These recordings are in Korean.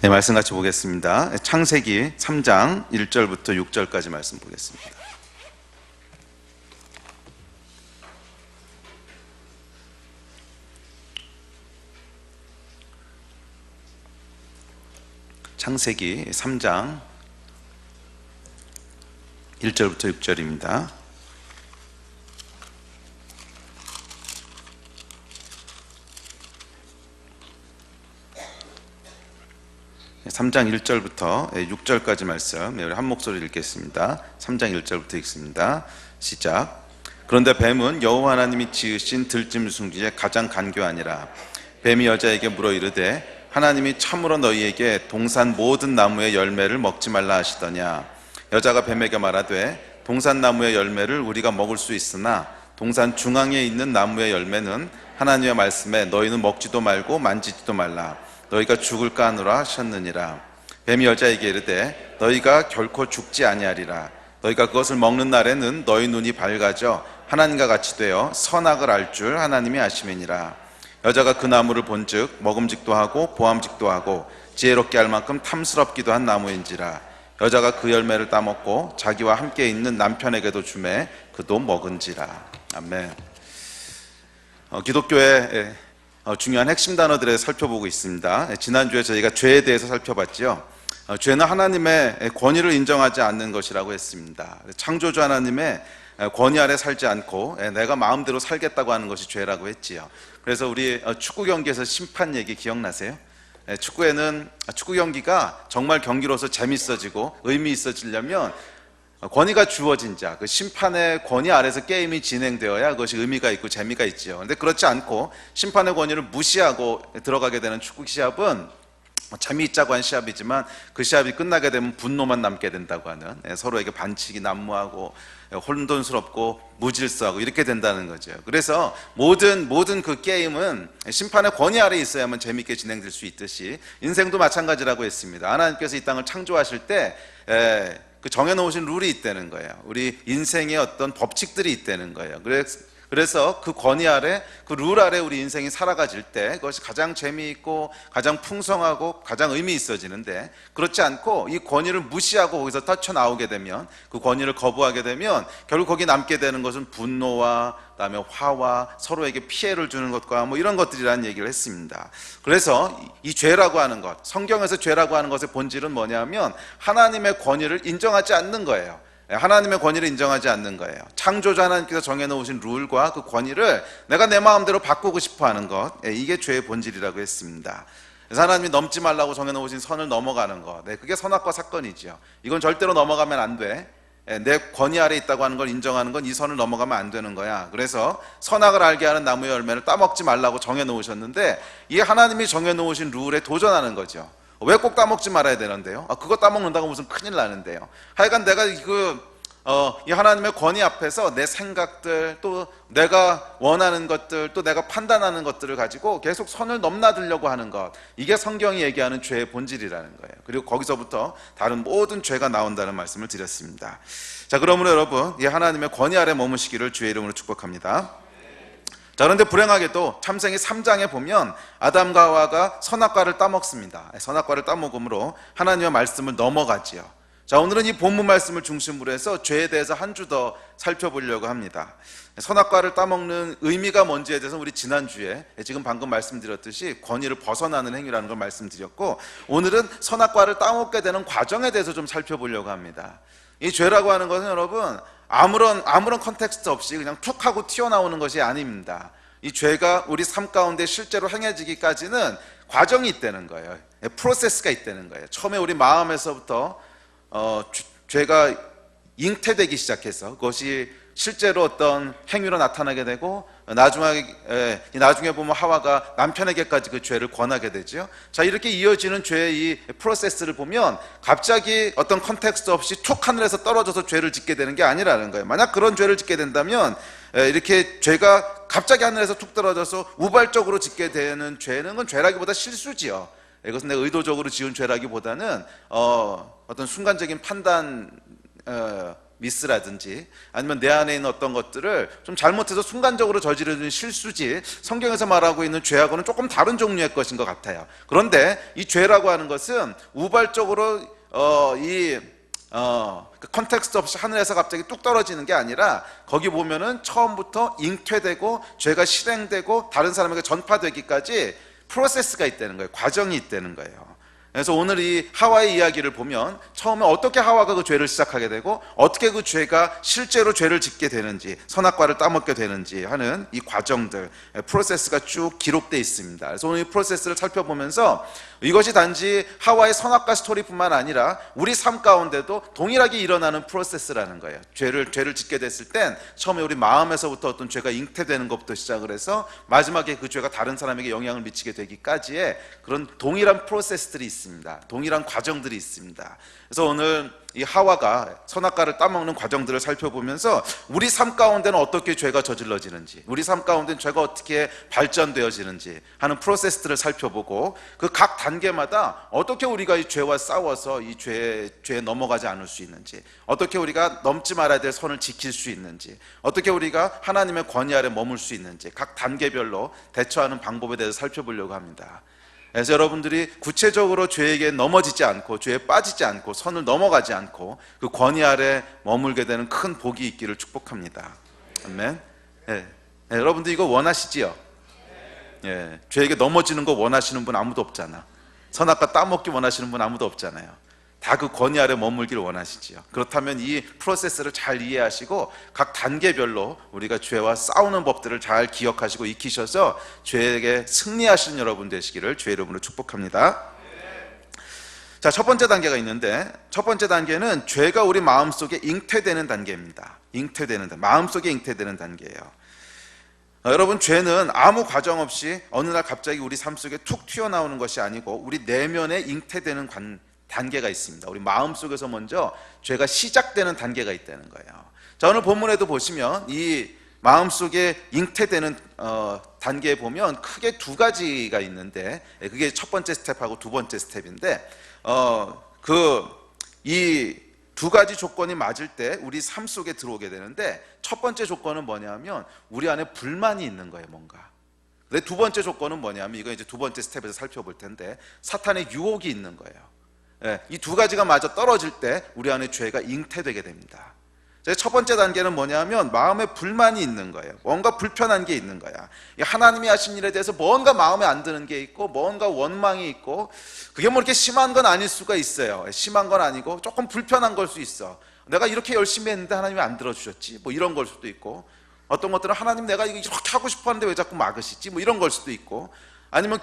네, 말씀 같이 보겠습니다. 창세기 3장 1절부터 6절까지 말씀 보겠습니다. 창세기 3장 1절부터 6절입니다. 3장 1절부터 6절까지 말씀 우리 한 목소리로 읽겠습니다. 3장 1절부터 읽습니다. 시작. 그런데 뱀은 여호와 하나님이 지으신 들짐승 중에 가장 간교하니라. 뱀이 여자에게 물어 이르되 하나님이 참으로 너희에게 동산 모든 나무의 열매를 먹지 말라 하시더냐. 여자가 뱀에게 말하되 동산 나무의 열매를 우리가 먹을 수 있으나 동산 중앙에 있는 나무의 열매는 하나님의 말씀에 너희는 먹지도 말고 만지지도 말라. 너희가 죽을까 하노라 하셨느니라. 뱀이 여자에게 이르되 너희가 결코 죽지 아니하리라. 너희가 그것을 먹는 날에는 너희 눈이 밝아져 하나님과 같이 되어 선악을 알 줄 하나님이 아심이니라. 여자가 그 나무를 본즉 먹음직도 하고 보암직도 하고 지혜롭게 할 만큼 탐스럽기도 한 나무인지라. 여자가 그 열매를 따먹고 자기와 함께 있는 남편에게도 주매 그도 먹은지라. 아멘. 기독교의 중요한 핵심 단어들을 살펴보고 있습니다. 지난주에 저희가 죄에 대해서 살펴봤죠. 죄는 하나님의 권위를 인정하지 않는 것이라고 했습니다. 창조주 하나님의 권위 아래 살지 않고 내가 마음대로 살겠다고 하는 것이 죄라고 했지요. 그래서 우리 축구 경기에서 심판 얘기 기억나세요? 축구에는 축구 경기가 정말 경기로서 재밌어지고 의미 있어지려면 권위가 주어진 자, 그 심판의 권위 아래서 게임이 진행되어야 그것이 의미가 있고 재미가 있지요. 그런데 그렇지 않고 심판의 권위를 무시하고 들어가게 되는 축구 시합은 재미있자고 한 시합이지만 그 시합이 끝나게 되면 분노만 남게 된다고 하는, 서로에게 반칙이 난무하고 혼돈스럽고 무질서하고 이렇게 된다는 거죠. 그래서 모든 그 게임은 심판의 권위 아래 있어야만 재미있게 진행될 수 있듯이 인생도 마찬가지라고 했습니다. 하나님께서 이 땅을 창조하실 때 그 정해놓으신 룰이 있다는 거예요. 우리 인생의 어떤 법칙들이 있다는 거예요. 그래서 그 권위 아래, 그 룰 아래 우리 인생이 살아가질 때 그것이 가장 재미있고 가장 풍성하고 가장 의미 있어지는데, 그렇지 않고 이 권위를 무시하고 거기서 뛰쳐나오게 되면, 그 권위를 거부하게 되면 결국 거기 남게 되는 것은 분노와 그다음에 화와 서로에게 피해를 주는 것과 이런 것들이라는 얘기를 했습니다. 그래서 이 죄라고 하는 것, 성경에서 죄라고 하는 것의 본질은 뭐냐면 하나님의 권위를 인정하지 않는 거예요. 하나님의 권위를 인정하지 않는 거예요. 창조자 하나님께서 정해놓으신 룰과 그 권위를 내가 내 마음대로 바꾸고 싶어 하는 것, 이게 죄의 본질이라고 했습니다. 그래서 하나님이 넘지 말라고 정해놓으신 선을 넘어가는 것, 그게 선악과 사건이죠. 이건 절대로 넘어가면 안 돼. 내 권위 아래 있다고 하는 걸 인정하는 건 이 선을 넘어가면 안 되는 거야. 그래서 선악을 알게 하는 나무의 열매를 따먹지 말라고 정해놓으셨는데, 이 하나님이 정해놓으신 룰에 도전하는 거죠. 왜 꼭 따먹지 말아야 되는데요? 그거 따먹는다고 무슨 큰일 나는데요. 하여간 내가 이 하나님의 권위 앞에서 내 생각들, 또 내가 원하는 것들, 또 내가 판단하는 것들을 가지고 계속 선을 넘나들려고 하는 것, 이게 성경이 얘기하는 죄의 본질이라는 거예요. 그리고 거기서부터 다른 모든 죄가 나온다는 말씀을 드렸습니다. 자, 그러므로 여러분, 이 하나님의 권위 아래 머무시기를 주의 이름으로 축복합니다. 자, 그런데 불행하게도 창세기 3장에 보면 아담과 하와가 선악과를 따먹습니다. 선악과를 따먹음으로 하나님의 말씀을 넘어가지요. 자, 오늘은 이 본문 말씀을 중심으로 해서 죄에 대해서 한 주 더 살펴보려고 합니다. 선악과를 따먹는 의미가 뭔지에 대해서 우리 지난주에 지금 방금 말씀드렸듯이 권위를 벗어나는 행위라는 걸 말씀드렸고, 오늘은 선악과를 따먹게 되는 과정에 대해서 좀 살펴보려고 합니다. 이 죄라고 하는 것은 여러분 아무런 컨텍스트 없이 그냥 툭 하고 튀어나오는 것이 아닙니다. 이 죄가 우리 삶 가운데 실제로 행해지기까지는 과정이 있다는 거예요. 프로세스가 있다는 거예요. 처음에 우리 마음에서부터 죄가 잉태되기 시작해서 그것이 실제로 어떤 행위로 나타나게 되고, 나중에 보면 하와가 남편에게까지 그 죄를 권하게 되죠. 자, 이렇게 이어지는 죄의 이 프로세스를 보면 갑자기 어떤 컨텍스트 없이 툭 하늘에서 떨어져서 죄를 짓게 되는 게 아니라는 거예요. 만약 그런 죄를 짓게 된다면, 이렇게 죄가 갑자기 하늘에서 툭 떨어져서 우발적으로 짓게 되는 죄는 건 죄라기보다 실수지요. 이것은 내가 의도적으로 지은 죄라기보다는 어떤 순간적인 판단 미스라든지 아니면 내 안에 있는 어떤 것들을 좀 잘못해서 순간적으로 저지르는 실수지, 성경에서 말하고 있는 죄하고는 조금 다른 종류의 것인 것 같아요. 그런데 이 죄라고 하는 것은 우발적으로 그 컨텍스트 없이 하늘에서 갑자기 뚝 떨어지는 게 아니라 거기 보면은 처음부터 잉태되고 죄가 실행되고 다른 사람에게 전파되기까지 프로세스가 있다는 거예요. 과정이 있다는 거예요. 그래서 오늘 이 하와의 이야기를 보면 처음에 어떻게 하와가 그 죄를 시작하게 되고 어떻게 그 죄가 실제로 죄를 짓게 되는지, 선악과를 따먹게 되는지 하는 이 과정들, 프로세스가 쭉 기록되어 있습니다. 그래서 오늘 이 프로세스를 살펴보면서 이것이 단지 하와의 선악과 스토리뿐만 아니라 우리 삶 가운데도 동일하게 일어나는 프로세스라는 거예요. 죄를 짓게 됐을 땐 처음에 우리 마음에서부터 어떤 죄가 잉태되는 것부터 시작을 해서 마지막에 그 죄가 다른 사람에게 영향을 미치게 되기까지의 그런 동일한 프로세스들이 있습니다. 동일한 과정들이 있습니다. 그래서 오늘 이 하와가 선악과를 따먹는 과정들을 살펴보면서 우리 삶 가운데는 어떻게 죄가 저질러지는지, 우리 삶 가운데는 죄가 어떻게 발전되어지는지 하는 프로세스들을 살펴보고 그 각 단계마다 어떻게 우리가 이 죄와 싸워서 이 죄에 넘어가지 않을 수 있는지, 어떻게 우리가 넘지 말아야 될 선을 지킬 수 있는지, 어떻게 우리가 하나님의 권위 아래 머물 수 있는지 각 단계별로 대처하는 방법에 대해서 살펴보려고 합니다. 그래서 여러분들이 구체적으로 죄에게 넘어지지 않고 죄에 빠지지 않고 선을 넘어가지 않고 그 권위 아래 머물게 되는 큰 복이 있기를 축복합니다. 아멘. 여러분들 이거 원하시지요? 죄에게 넘어지는 거 원하시는 분 아무도 없잖아. 선악과 따먹기 원하시는 분 아무도 없잖아요. 다 그 권위 아래 머물기를 원하시지요. 그렇다면 이 프로세스를 잘 이해하시고 각 단계별로 우리가 죄와 싸우는 법들을 잘 기억하시고 익히셔서 죄에게 승리하시는 여러분 되시기를 주의 이름으로 축복합니다. 자, 첫 번째 단계가 있는데, 첫 번째 단계는 죄가 우리 마음속에 잉태되는 단계입니다. 마음속에 잉태되는 단계예요. 여러분, 죄는 아무 과정 없이 어느 날 갑자기 우리 삶 속에 툭 튀어나오는 것이 아니고 우리 내면에 잉태되는 단계가 있습니다. 우리 마음속에서 먼저 죄가 시작되는 단계가 있다는 거예요. 자, 오늘 본문에도 보시면 이 마음속에 잉태되는 단계에 보면 크게 두 가지가 있는데, 그게 첫 번째 스텝하고 두 번째 스텝인데, 이 두 가지 조건이 맞을 때 우리 삶 속에 들어오게 되는데, 첫 번째 조건은 뭐냐면 우리 안에 불만이 있는 거예요, 뭔가. 근데 두 번째 조건은 뭐냐면, 이거 이제 두 번째 스텝에서 살펴볼 텐데, 사탄의 유혹이 있는 거예요. 이 두 가지가 마저 떨어질 때 우리 안에 죄가 잉태되게 됩니다. 첫 번째 단계는 뭐냐면 마음에 불만이 있는 거예요. 뭔가 불편한 게 있는 거야. 하나님이 하신 일에 대해서 뭔가 마음에 안 드는 게 있고 뭔가 원망이 있고, 그게 뭐 이렇게 심한 건 아닐 수가 있어요. 심한 건 아니고 조금 불편한 걸 수 있어. 내가 이렇게 열심히 했는데 하나님이 안 들어주셨지, 뭐 이런 걸 수도 있고, 어떤 것들은 하나님 내가 이렇게 하고 싶어 하는데 왜 자꾸 막으시지, 뭐 이런 걸 수도 있고, 아니면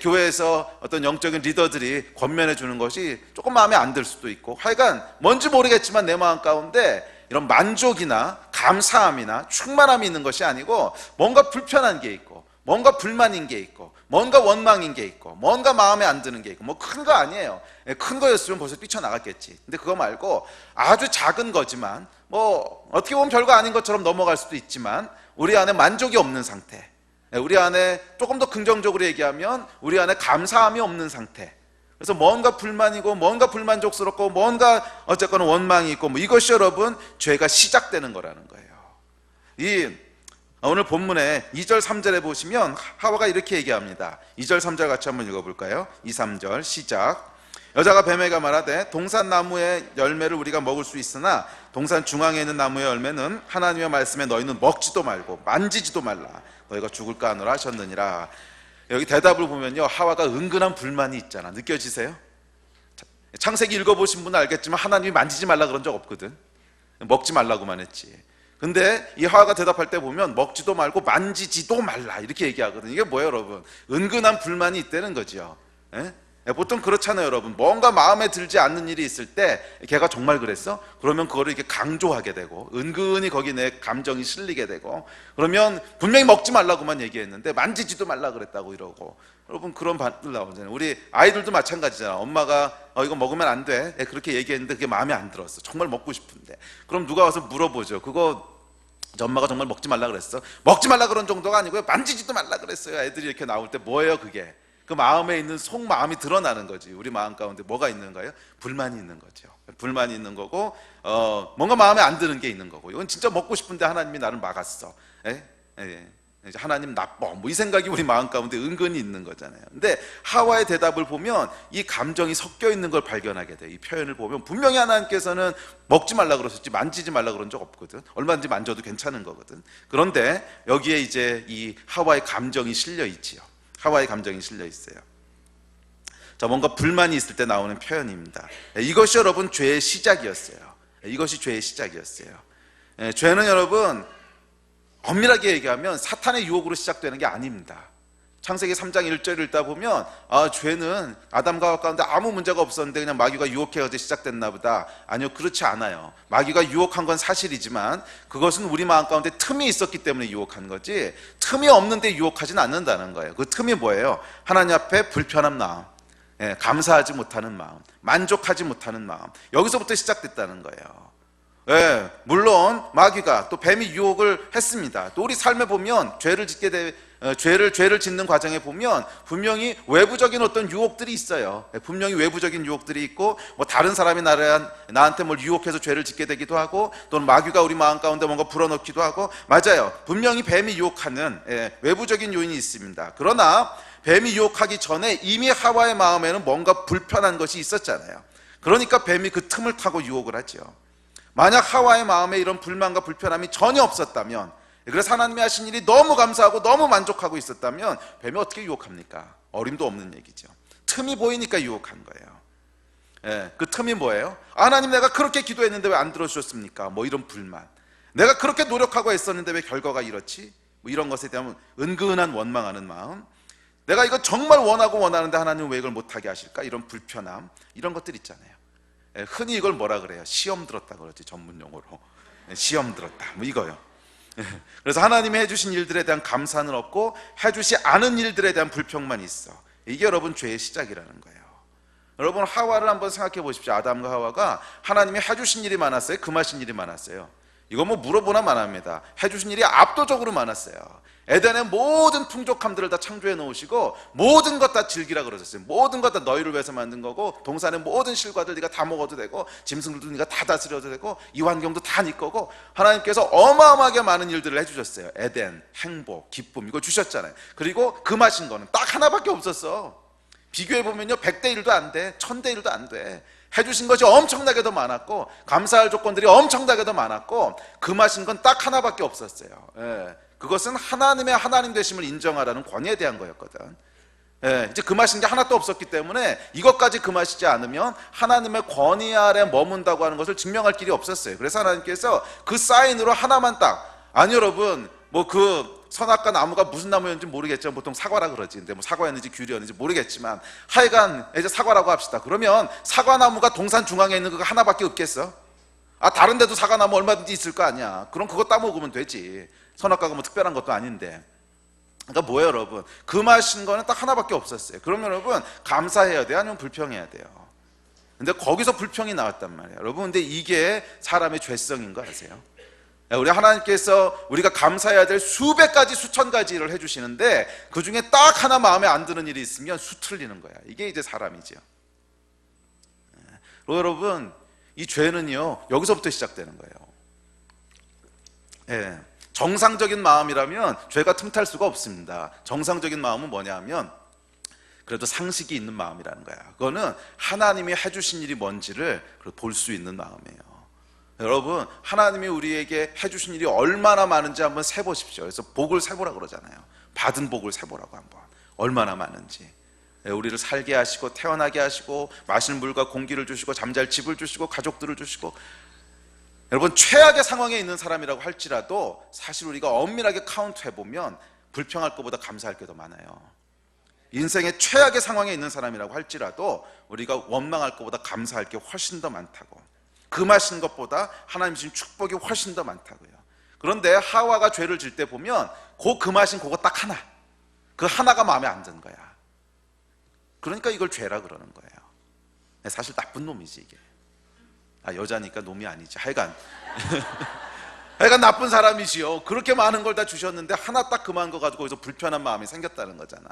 교회에서 어떤 영적인 리더들이 권면해 주는 것이 조금 마음에 안 들 수도 있고, 하여간 뭔지 모르겠지만 내 마음 가운데 이런 만족이나 감사함이나 충만함이 있는 것이 아니고 뭔가 불편한 게 있고, 뭔가 불만인 게 있고, 뭔가 원망인 게 있고, 뭔가 마음에 안 드는 게 있고, 뭐 큰 거 아니에요. 큰 거였으면 벌써 뛰쳐나갔겠지. 근데 그거 말고 아주 작은 거지만, 뭐 어떻게 보면 별거 아닌 것처럼 넘어갈 수도 있지만 우리 안에 만족이 없는 상태, 우리 안에 조금 더 긍정적으로 얘기하면 우리 안에 감사함이 없는 상태, 그래서 뭔가 불만이고 뭔가 불만족스럽고 뭔가 어쨌거나 원망이 있고, 뭐 이것이 여러분 죄가 시작되는 거라는 거예요. 오늘 본문에 2절 3절에 보시면 하와가 이렇게 얘기합니다. 2절 3절 같이 한번 읽어볼까요? 2, 3절 시작. 여자가 뱀에게 말하되 동산 나무의 열매를 우리가 먹을 수 있으나 동산 중앙에 있는 나무의 열매는 하나님의 말씀에 너희는 먹지도 말고 만지지도 말라, 너희가 죽을까 하노라 하셨느니라. 여기 대답을 보면요, 하와가 은근한 불만이 있잖아. 느껴지세요? 창세기 읽어보신 분은 알겠지만 하나님이 만지지 말라 그런 적 없거든. 먹지 말라고만 했지. 근데 이 하와가 대답할 때 보면 먹지도 말고 만지지도 말라 이렇게 얘기하거든. 이게 뭐예요, 여러분? 은근한 불만이 있다는 거죠. 보통 그렇잖아요, 여러분. 뭔가 마음에 들지 않는 일이 있을 때 걔가 정말 그랬어? 그러면 그거를 이렇게 강조하게 되고, 은근히 거기 내 감정이 실리게 되고, 그러면 분명히 먹지 말라고만 얘기했는데 만지지도 말라 그랬다고 이러고, 여러분 그런 반응 나오잖아요. 우리 아이들도 마찬가지잖아. 엄마가 이거 먹으면 안 돼 그렇게 얘기했는데 그게 마음에 안 들었어. 정말 먹고 싶은데. 그럼 누가 와서 물어보죠. 그거 엄마가 정말 먹지 말라 그랬어? 먹지 말라 그런 정도가 아니고요, 만지지도 말라 그랬어요. 애들이 이렇게 나올 때 뭐예요 그게? 그 마음에 있는 속마음이 드러나는 거지. 우리 마음 가운데 뭐가 있는가요? 불만이 있는 거죠. 불만이 있는 거고, 뭔가 마음에 안 드는 게 있는 거고, 이건 진짜 먹고 싶은데 하나님이 나를 막았어. 하나님 나빠, 뭐 이 생각이 우리 마음 가운데 은근히 있는 거잖아요. 근데 하와의 대답을 보면 이 감정이 섞여 있는 걸 발견하게 돼. 이 표현을 보면 분명히 하나님께서는 먹지 말라 그러셨지 만지지 말라 그런 적 없거든. 얼마든지 만져도 괜찮은 거거든. 그런데 여기에 이제 이 하와의 감정이 실려 있지요. 하와의 감정이 실려 있어요. 자, 뭔가 불만이 있을 때 나오는 표현입니다. 이것이 여러분 죄의 시작이었어요. 이것이 죄의 시작이었어요. 죄는 여러분 엄밀하게 얘기하면 사탄의 유혹으로 시작되는 게 아닙니다. 창세기 3장 1절을 읽다 보면 죄는 아담과 하와 가운데 아무 문제가 없었는데 그냥 마귀가 유혹해서 시작됐나 보다. 아니요, 그렇지 않아요. 마귀가 유혹한 건 사실이지만 그것은 우리 마음 가운데 틈이 있었기 때문에 유혹한 거지, 틈이 없는데 유혹하진 않는다는 거예요. 그 틈이 뭐예요? 하나님 앞에 불편한 마음, 감사하지 못하는 마음, 만족하지 못하는 마음, 여기서부터 시작됐다는 거예요. 물론 마귀가 또 뱀이 유혹을 했습니다. 또 우리 삶에 보면 죄를 짓는 과정에 보면 분명히 외부적인 어떤 유혹들이 있어요. 분명히 외부적인 유혹들이 있고, 뭐 다른 사람이 나한테 뭘 유혹해서 죄를 짓게 되기도 하고, 또는 마귀가 우리 마음 가운데 뭔가 불어넣기도 하고, 맞아요. 분명히 뱀이 유혹하는 외부적인 요인이 있습니다. 그러나 뱀이 유혹하기 전에 이미 하와의 마음에는 뭔가 불편한 것이 있었잖아요. 그러니까 뱀이 그 틈을 타고 유혹을 하죠. 만약 하와의 마음에 이런 불만과 불편함이 전혀 없었다면, 그래서 하나님이 하신 일이 너무 감사하고 너무 만족하고 있었다면 뱀이 어떻게 유혹합니까? 어림도 없는 얘기죠. 틈이 보이니까 유혹한 거예요. 그 틈이 뭐예요? 하나님, 내가 그렇게 기도했는데 왜 안 들어주셨습니까? 뭐 이런 불만. 내가 그렇게 노력하고 애썼는데 왜 결과가 이렇지? 뭐 이런 것에 대한 은근한 원망하는 마음. 내가 이거 정말 원하고 원하는데 하나님은 왜 이걸 못하게 하실까? 이런 불편함, 이런 것들 있잖아요. 흔히 이걸 뭐라 그래요? 시험 들었다 그러지, 전문 용어로. 시험 들었다, 뭐 이거요. 그래서 하나님이 해주신 일들에 대한 감사는 없고 해주시 않은 일들에 대한 불평만 있어. 이게 여러분 죄의 시작이라는 거예요. 여러분 하와를 한번 생각해 보십시오. 아담과 하와가 하나님이 해주신 일이 많았어요? 금하신 일이 많았어요? 이거 뭐 물어보나 마나합니다. 해주신 일이 압도적으로 많았어요. 에덴의 모든 풍족함들을 다 창조해 놓으시고 모든 것 다 즐기라 그러셨어요. 모든 것 다 너희를 위해서 만든 거고, 동산의 모든 실과들 네가 다 먹어도 되고, 짐승들도 네가 다 다스려도 되고, 이 환경도 다 네 거고, 하나님께서 어마어마하게 많은 일들을 해주셨어요. 에덴, 행복, 기쁨, 이거 주셨잖아요. 그리고 금하신 거는 딱 하나밖에 없었어. 비교해보면요, 100대 1도 안 돼, 1000대 1도 안 돼. 해주신 것이 엄청나게 더 많았고, 감사할 조건들이 엄청나게 더 많았고, 금하신 건 딱 하나밖에 없었어요. 그것은 하나님의 하나님 되심을 인정하라는 권위에 대한 거였거든. 이제 금하신 게 하나도 없었기 때문에 이것까지 금하시지 않으면 하나님의 권위 아래 머문다고 하는 것을 증명할 길이 없었어요. 그래서 하나님께서 그 사인으로 하나만 딱, 아니 여러분, 뭐 그 선악과 나무가 무슨 나무였는지 모르겠지만 보통 사과라 그러지. 근데 뭐 사과였는지 귤이었는지 모르겠지만 하여간 이제 사과라고 합시다. 그러면 사과나무가 동산 중앙에 있는 그거 하나밖에 없겠어? 다른 데도 사과나무 얼마든지 있을 거 아니야. 그럼 그거 따먹으면 되지. 선악과가 뭐 특별한 것도 아닌데. 그러니까 뭐예요 여러분? 금하신 거는 딱 하나밖에 없었어요. 그러면 여러분 감사해야 돼요? 아니면 불평해야 돼요? 근데 거기서 불평이 나왔단 말이에요. 여러분 근데 이게 사람의 죄성인 거 아세요? 우리 하나님께서 우리가 감사해야 될 수백 가지 수천 가지 일을 해주시는데 그 중에 딱 하나 마음에 안 드는 일이 있으면 수틀리는 거야. 이게 이제 사람이죠. 여러분 이 죄는요 여기서부터 시작되는 거예요. 정상적인 마음이라면 죄가 틈탈 수가 없습니다. 정상적인 마음은 뭐냐 하면 그래도 상식이 있는 마음이라는 거야. 그거는 하나님이 해주신 일이 뭔지를 볼 수 있는 마음이에요. 여러분 하나님이 우리에게 해주신 일이 얼마나 많은지 한번 세보십시오. 그래서 복을 세보라 그러잖아요. 받은 복을 세보라고 한번 얼마나 많은지. 우리를 살게 하시고 태어나게 하시고 마실 물과 공기를 주시고 잠잘 집을 주시고 가족들을 주시고, 여러분 최악의 상황에 있는 사람이라고 할지라도 사실 우리가 엄밀하게 카운트 해보면 불평할 것보다 감사할 게 더 많아요. 인생의 최악의 상황에 있는 사람이라고 할지라도 우리가 원망할 것보다 감사할 게 훨씬 더 많다고. 금하신 것보다 하나님 주신 축복이 훨씬 더 많다고요. 그런데 하와가 죄를 질 때 보면 그 금하신 그거 딱 하나, 그 하나가 마음에 안 든 거야. 그러니까 이걸 죄라 그러는 거예요. 사실 나쁜 놈이지 이게. 여자니까 놈이 아니지. 하여간 나쁜 사람이지요. 그렇게 많은 걸 다 주셨는데 하나 딱 금한 거 가지고 거기서 불편한 마음이 생겼다는 거잖아.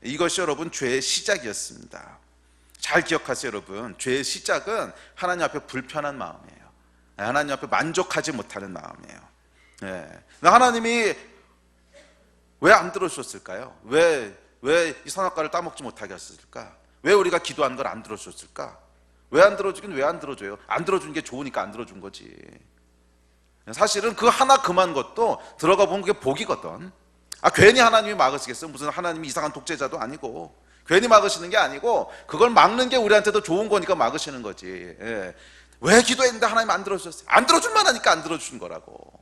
이것이 여러분 죄의 시작이었습니다. 잘 기억하세요. 여러분, 죄의 시작은 하나님 앞에 불편한 마음이에요. 하나님 앞에 만족하지 못하는 마음이에요. 하나님이 왜 안 들어주셨을까요? 왜 이 선악과를 따먹지 못하게 하셨을까? 왜 우리가 기도한 걸 안 들어주셨을까? 왜 안 들어주긴 왜 안 들어줘요? 안 들어준 게 좋으니까 안 들어준 거지. 사실은 그 하나 그만 것도 들어가 보면 그게 복이거든. 괜히 하나님이 막으시겠어요? 무슨 하나님이 이상한 독재자도 아니고, 괜히 막으시는 게 아니고 그걸 막는 게 우리한테도 좋은 거니까 막으시는 거지. 왜 기도했는데 하나님 안 들어주셨어요? 안 들어줄 만하니까 안 들어주신 거라고.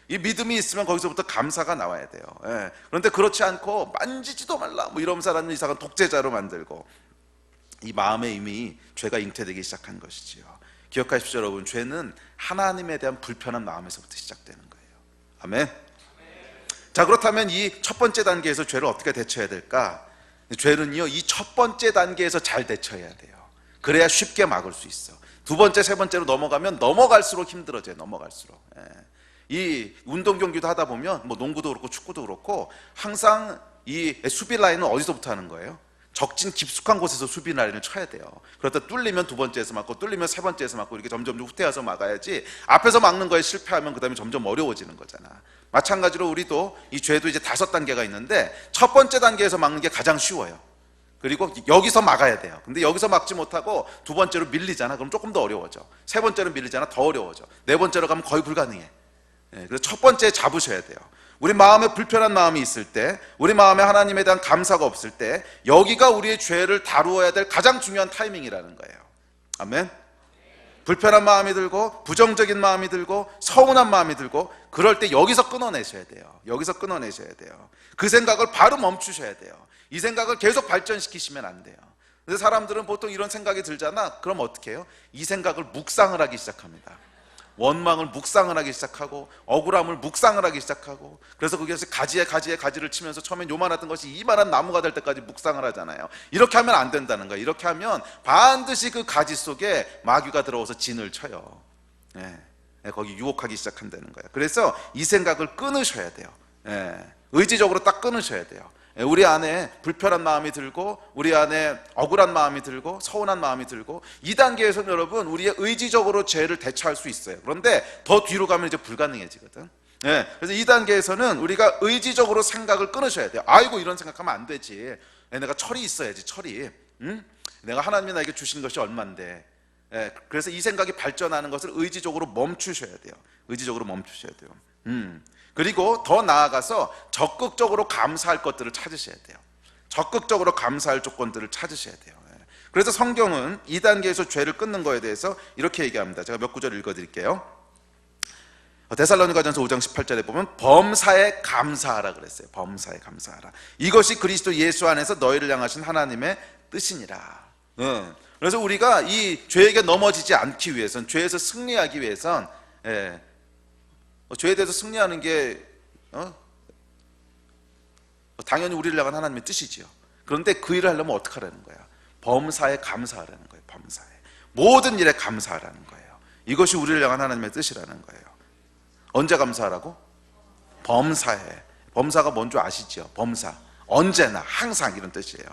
이 믿음이 있으면 거기서부터 감사가 나와야 돼요. 그런데 그렇지 않고 만지지도 말라 뭐 이러면서 하나님을 이상한 독재자로 만들고, 이 마음에 이미 죄가 잉태되기 시작한 것이지요. 기억하십시오 여러분, 죄는 하나님에 대한 불편한 마음에서부터 시작되는 거예요. 아멘. 자, 그렇다면 이 첫 번째 단계에서 죄를 어떻게 대처해야 될까? 죄는요, 이 첫 번째 단계에서 잘 대처해야 돼요. 그래야 쉽게 막을 수 있어. 두 번째, 세 번째로 넘어가면 넘어갈수록 힘들어져요. 넘어갈수록. 이 운동 경기도 하다 보면 뭐 농구도 그렇고 축구도 그렇고 항상 이 수비 라인은 어디서부터 하는 거예요? 적진 깊숙한 곳에서 수비 라인을 쳐야 돼요. 그러다 뚫리면 두 번째에서 막고, 뚫리면 세 번째에서 막고, 이렇게 점점 후퇴해서 막아야지 앞에서 막는 거에 실패하면 그 다음에 점점 어려워지는 거잖아. 마찬가지로 우리도 이 죄도 이제 5단계가 있는데 첫 번째 단계에서 막는 게 가장 쉬워요. 그리고 여기서 막아야 돼요. 근데 여기서 막지 못하고 두 번째로 밀리잖아. 그럼 조금 더 어려워져. 세 번째로 밀리잖아. 더 어려워져. 네 번째로 가면 거의 불가능해. 그래서 첫 번째 잡으셔야 돼요. 우리 마음에 불편한 마음이 있을 때, 우리 마음에 하나님에 대한 감사가 없을 때, 여기가 우리의 죄를 다루어야 될 가장 중요한 타이밍이라는 거예요. 아멘. 불편한 마음이 들고, 부정적인 마음이 들고, 서운한 마음이 들고, 그럴 때 여기서 끊어내셔야 돼요. 여기서 끊어내셔야 돼요. 그 생각을 바로 멈추셔야 돼요. 이 생각을 계속 발전시키시면 안 돼요. 그래서 사람들은 보통 이런 생각이 들잖아. 그럼 어떻게 해요? 이 생각을 묵상을 하기 시작합니다. 원망을 묵상을 하기 시작하고, 억울함을 묵상을 하기 시작하고, 그래서 거기에서 가지에 가지를 치면서 처음엔 요만했던 것이 이만한 나무가 될 때까지 묵상을 하잖아요. 이렇게 하면 안 된다는 거예요. 이렇게 하면 반드시 그 가지 속에 마귀가 들어와서 진을 쳐요. 거기 유혹하기 시작한다는 거예요. 그래서 이 생각을 끊으셔야 돼요. 의지적으로 딱 끊으셔야 돼요. 우리 안에 불편한 마음이 들고, 우리 안에 억울한 마음이 들고, 서운한 마음이 들고, 이 단계에서는 여러분 우리의 의지적으로 죄를 대처할 수 있어요. 그런데 더 뒤로 가면 이제 불가능해지거든. 그래서 이 단계에서는 우리가 의지적으로 생각을 끊으셔야 돼요. 아이고, 이런 생각하면 안 되지. 내가 철이 있어야지, 철이. 내가 하나님이 나에게 주신 것이 얼만데. 그래서 이 생각이 발전하는 것을 의지적으로 멈추셔야 돼요. 의지적으로 멈추셔야 돼요. 그리고 더 나아가서 적극적으로 감사할 것들을 찾으셔야 돼요. 적극적으로 감사할 조건들을 찾으셔야 돼요. 그래서 성경은 2단계에서 죄를 끊는 거에 대해서 이렇게 얘기합니다. 제가 몇 구절 읽어드릴게요. 데살로니가전서 5장 18절에 보면 범사에 감사하라 그랬어요. 범사에 감사하라. 이것이 그리스도 예수 안에서 너희를 향하신 하나님의 뜻이니라. 그래서 우리가 이 죄에게 넘어지지 않기 위해선, 죄에서 승리하기 위해선, 죄에 대해서 승리하는 게 당연히 우리를 향한 하나님의 뜻이지요. 그런데 그 일을 하려면 어떻게 하라는 거야? 범사에 감사하라는 거예요. 범사에, 모든 일에 감사하라는 거예요. 이것이 우리를 향한 하나님의 뜻이라는 거예요. 언제 감사하라고? 범사에. 범사가 뭔지 아시죠? 범사, 언제나, 항상, 이런 뜻이에요.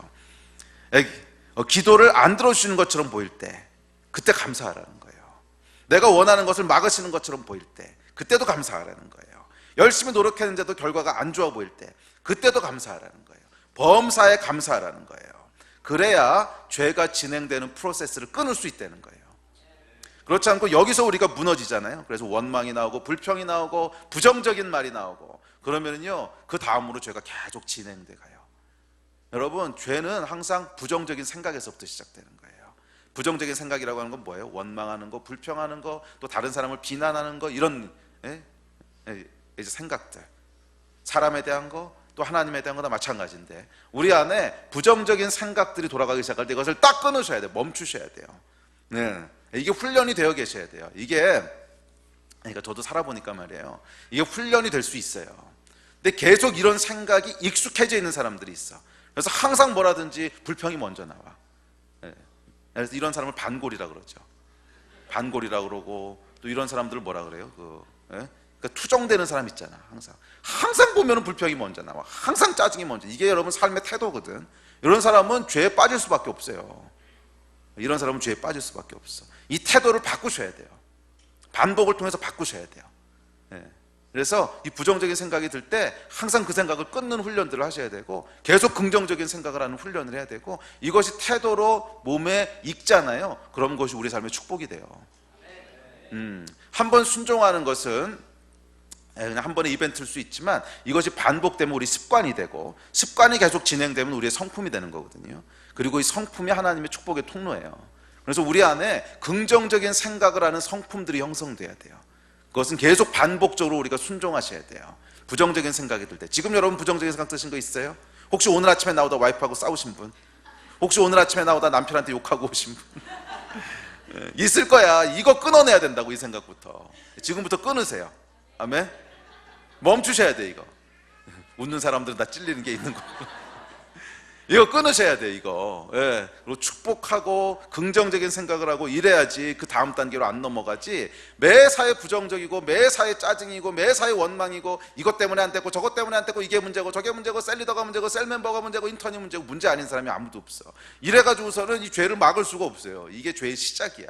기도를 안 들어주시는 것처럼 보일 때 그때 감사하라는 거예요. 내가 원하는 것을 막으시는 것처럼 보일 때 그때도 감사하라는 거예요. 열심히 노력했는데도 결과가 안 좋아 보일 때 그때도 감사하라는 거예요. 범사에 감사하라는 거예요. 그래야 죄가 진행되는 프로세스를 끊을 수 있다는 거예요. 그렇지 않고 여기서 우리가 무너지잖아요. 그래서 원망이 나오고 불평이 나오고 부정적인 말이 나오고, 그러면요 그 다음으로 죄가 계속 진행돼 가요. 여러분, 죄는 항상 부정적인 생각에서부터 시작되는 거예요. 부정적인 생각이라고 하는 건 뭐예요? 원망하는 거, 불평하는 거, 또 다른 사람을 비난하는 거, 이런 이제 생각들, 사람에 대한 거, 또 하나님에 대한 거나 마찬가지인데, 우리 안에 부정적인 생각들이 돌아가기 시작할 때 이것을 딱 끊으셔야 돼요. 멈추셔야 돼요. 이게 훈련이 되어 계셔야 돼요. 이게, 그러니까 저도 살아보니까 말이에요, 이게 훈련이 될 수 있어요. 근데 계속 이런 생각이 익숙해져 있는 사람들이 있어. 그래서 항상 뭐라든지 불평이 먼저 나와. 그래서 이런 사람을 반골이라 그러죠. 반골이라 그러고, 또 이런 사람들을 뭐라 그래요? 그러니까 투정되는 사람 있잖아. 항상 보면은 불평이 먼저 나와. 항상 짜증이 먼저. 이게 여러분 삶의 태도거든. 이런 사람은 죄에 빠질 수밖에 없어요. 이런 사람은 죄에 빠질 수밖에 없어. 이 태도를 바꾸셔야 돼요. 반복을 통해서 바꾸셔야 돼요. 그래서 이 부정적인 생각이 들 때 항상 그 생각을 끊는 훈련들을 하셔야 되고, 계속 긍정적인 생각을 하는 훈련을 해야 되고, 이것이 태도로 몸에 익잖아요. 그런 것이 우리 삶의 축복이 돼요. 한 번 순종하는 것은 그냥 한 번의 이벤트일 수 있지만, 이것이 반복되면 우리 습관이 되고, 습관이 계속 진행되면 우리의 성품이 되는 거거든요. 그리고 이 성품이 하나님의 축복의 통로예요. 그래서 우리 안에 긍정적인 생각을 하는 성품들이 형성돼야 돼요. 그것은 계속 반복적으로 우리가 순종하셔야 돼요. 부정적인 생각이 들 때. 지금 여러분 부정적인 생각 드신 거 있어요? 혹시 오늘 아침에 나오다 와이프하고 싸우신 분? 혹시 오늘 아침에 나오다 남편한테 욕하고 오신 분? 있을 거야. 이거 끊어내야 된다고, 이 생각부터. 지금부터 끊으세요. 아멘. 멈추셔야 돼. 이거 웃는 사람들은 다 찔리는 게 있는 거고. 이거 끊으셔야 돼. 이거. 그리고 축복하고 긍정적인 생각을 하고 이래야지 그 다음 단계로 안 넘어가지. 매사에 부정적이고 매사에 짜증이고 매사에 원망이고, 이것 때문에 안 됐고 저것 때문에 안 됐고, 이게 문제고 저게 문제고 셀리더가 문제고 셀멤버가 문제고 인턴이 문제고, 문제 아닌 사람이 아무도 없어. 이래가지고서는 이 죄를 막을 수가 없어요. 이게 죄의 시작이야.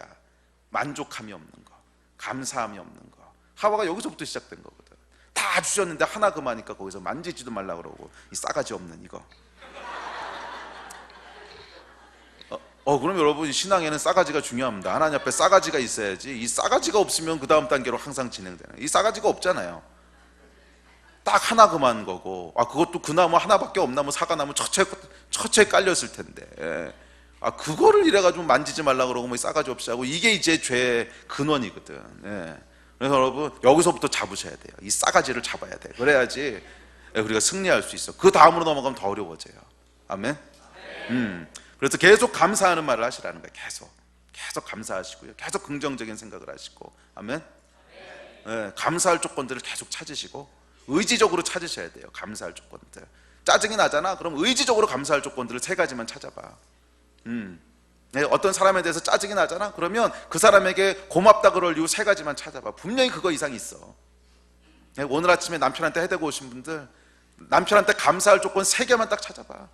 만족함이 없는 거, 감사함이 없는 거. 하와가 여기서부터 시작된 거거든. 다 주셨는데 하나 금하니까 거기서 만지지도 말라 그러고, 이 싸가지 없는 이거. 그럼 여러분, 신앙에는 싸가지가 중요합니다. 하나님 앞에 싸가지가 있어야지. 이 싸가지가 없으면 그 다음 단계로 항상 진행되는, 이 싸가지가 없잖아요. 딱 하나 그만 거고, 그것도 그 나무 하나밖에 없나, 뭐 사과나무 처처에 깔렸을 텐데, 그거를 이래가지고 만지지 말라 그러고 뭐 싸가지 없이 하고, 이게 이제 죄의 근원이거든. 그래서 여러분, 여기서부터 잡으셔야 돼요. 이 싸가지를 잡아야 돼. 그래야지 우리가 승리할 수 있어. 그 다음으로 넘어가면 더 어려워져요. 아멘. 그래서 계속 감사하는 말을 하시라는 거예요. 계속 감사하시고요. 계속 긍정적인 생각을 하시고. 아멘. 감사할 조건들을 계속 찾으시고, 의지적으로 찾으셔야 돼요. 감사할 조건들. 짜증이 나잖아. 그럼 의지적으로 감사할 조건들을 3가지만 찾아봐. 어떤 사람에 대해서 짜증이 나잖아. 그러면 그 사람에게 고맙다 그럴 이유 3가지만 찾아봐. 분명히 그거 이상 있어. 오늘 아침에 남편한테 해대고 오신 분들, 남편한테 감사할 조건 3개만 딱 찾아봐.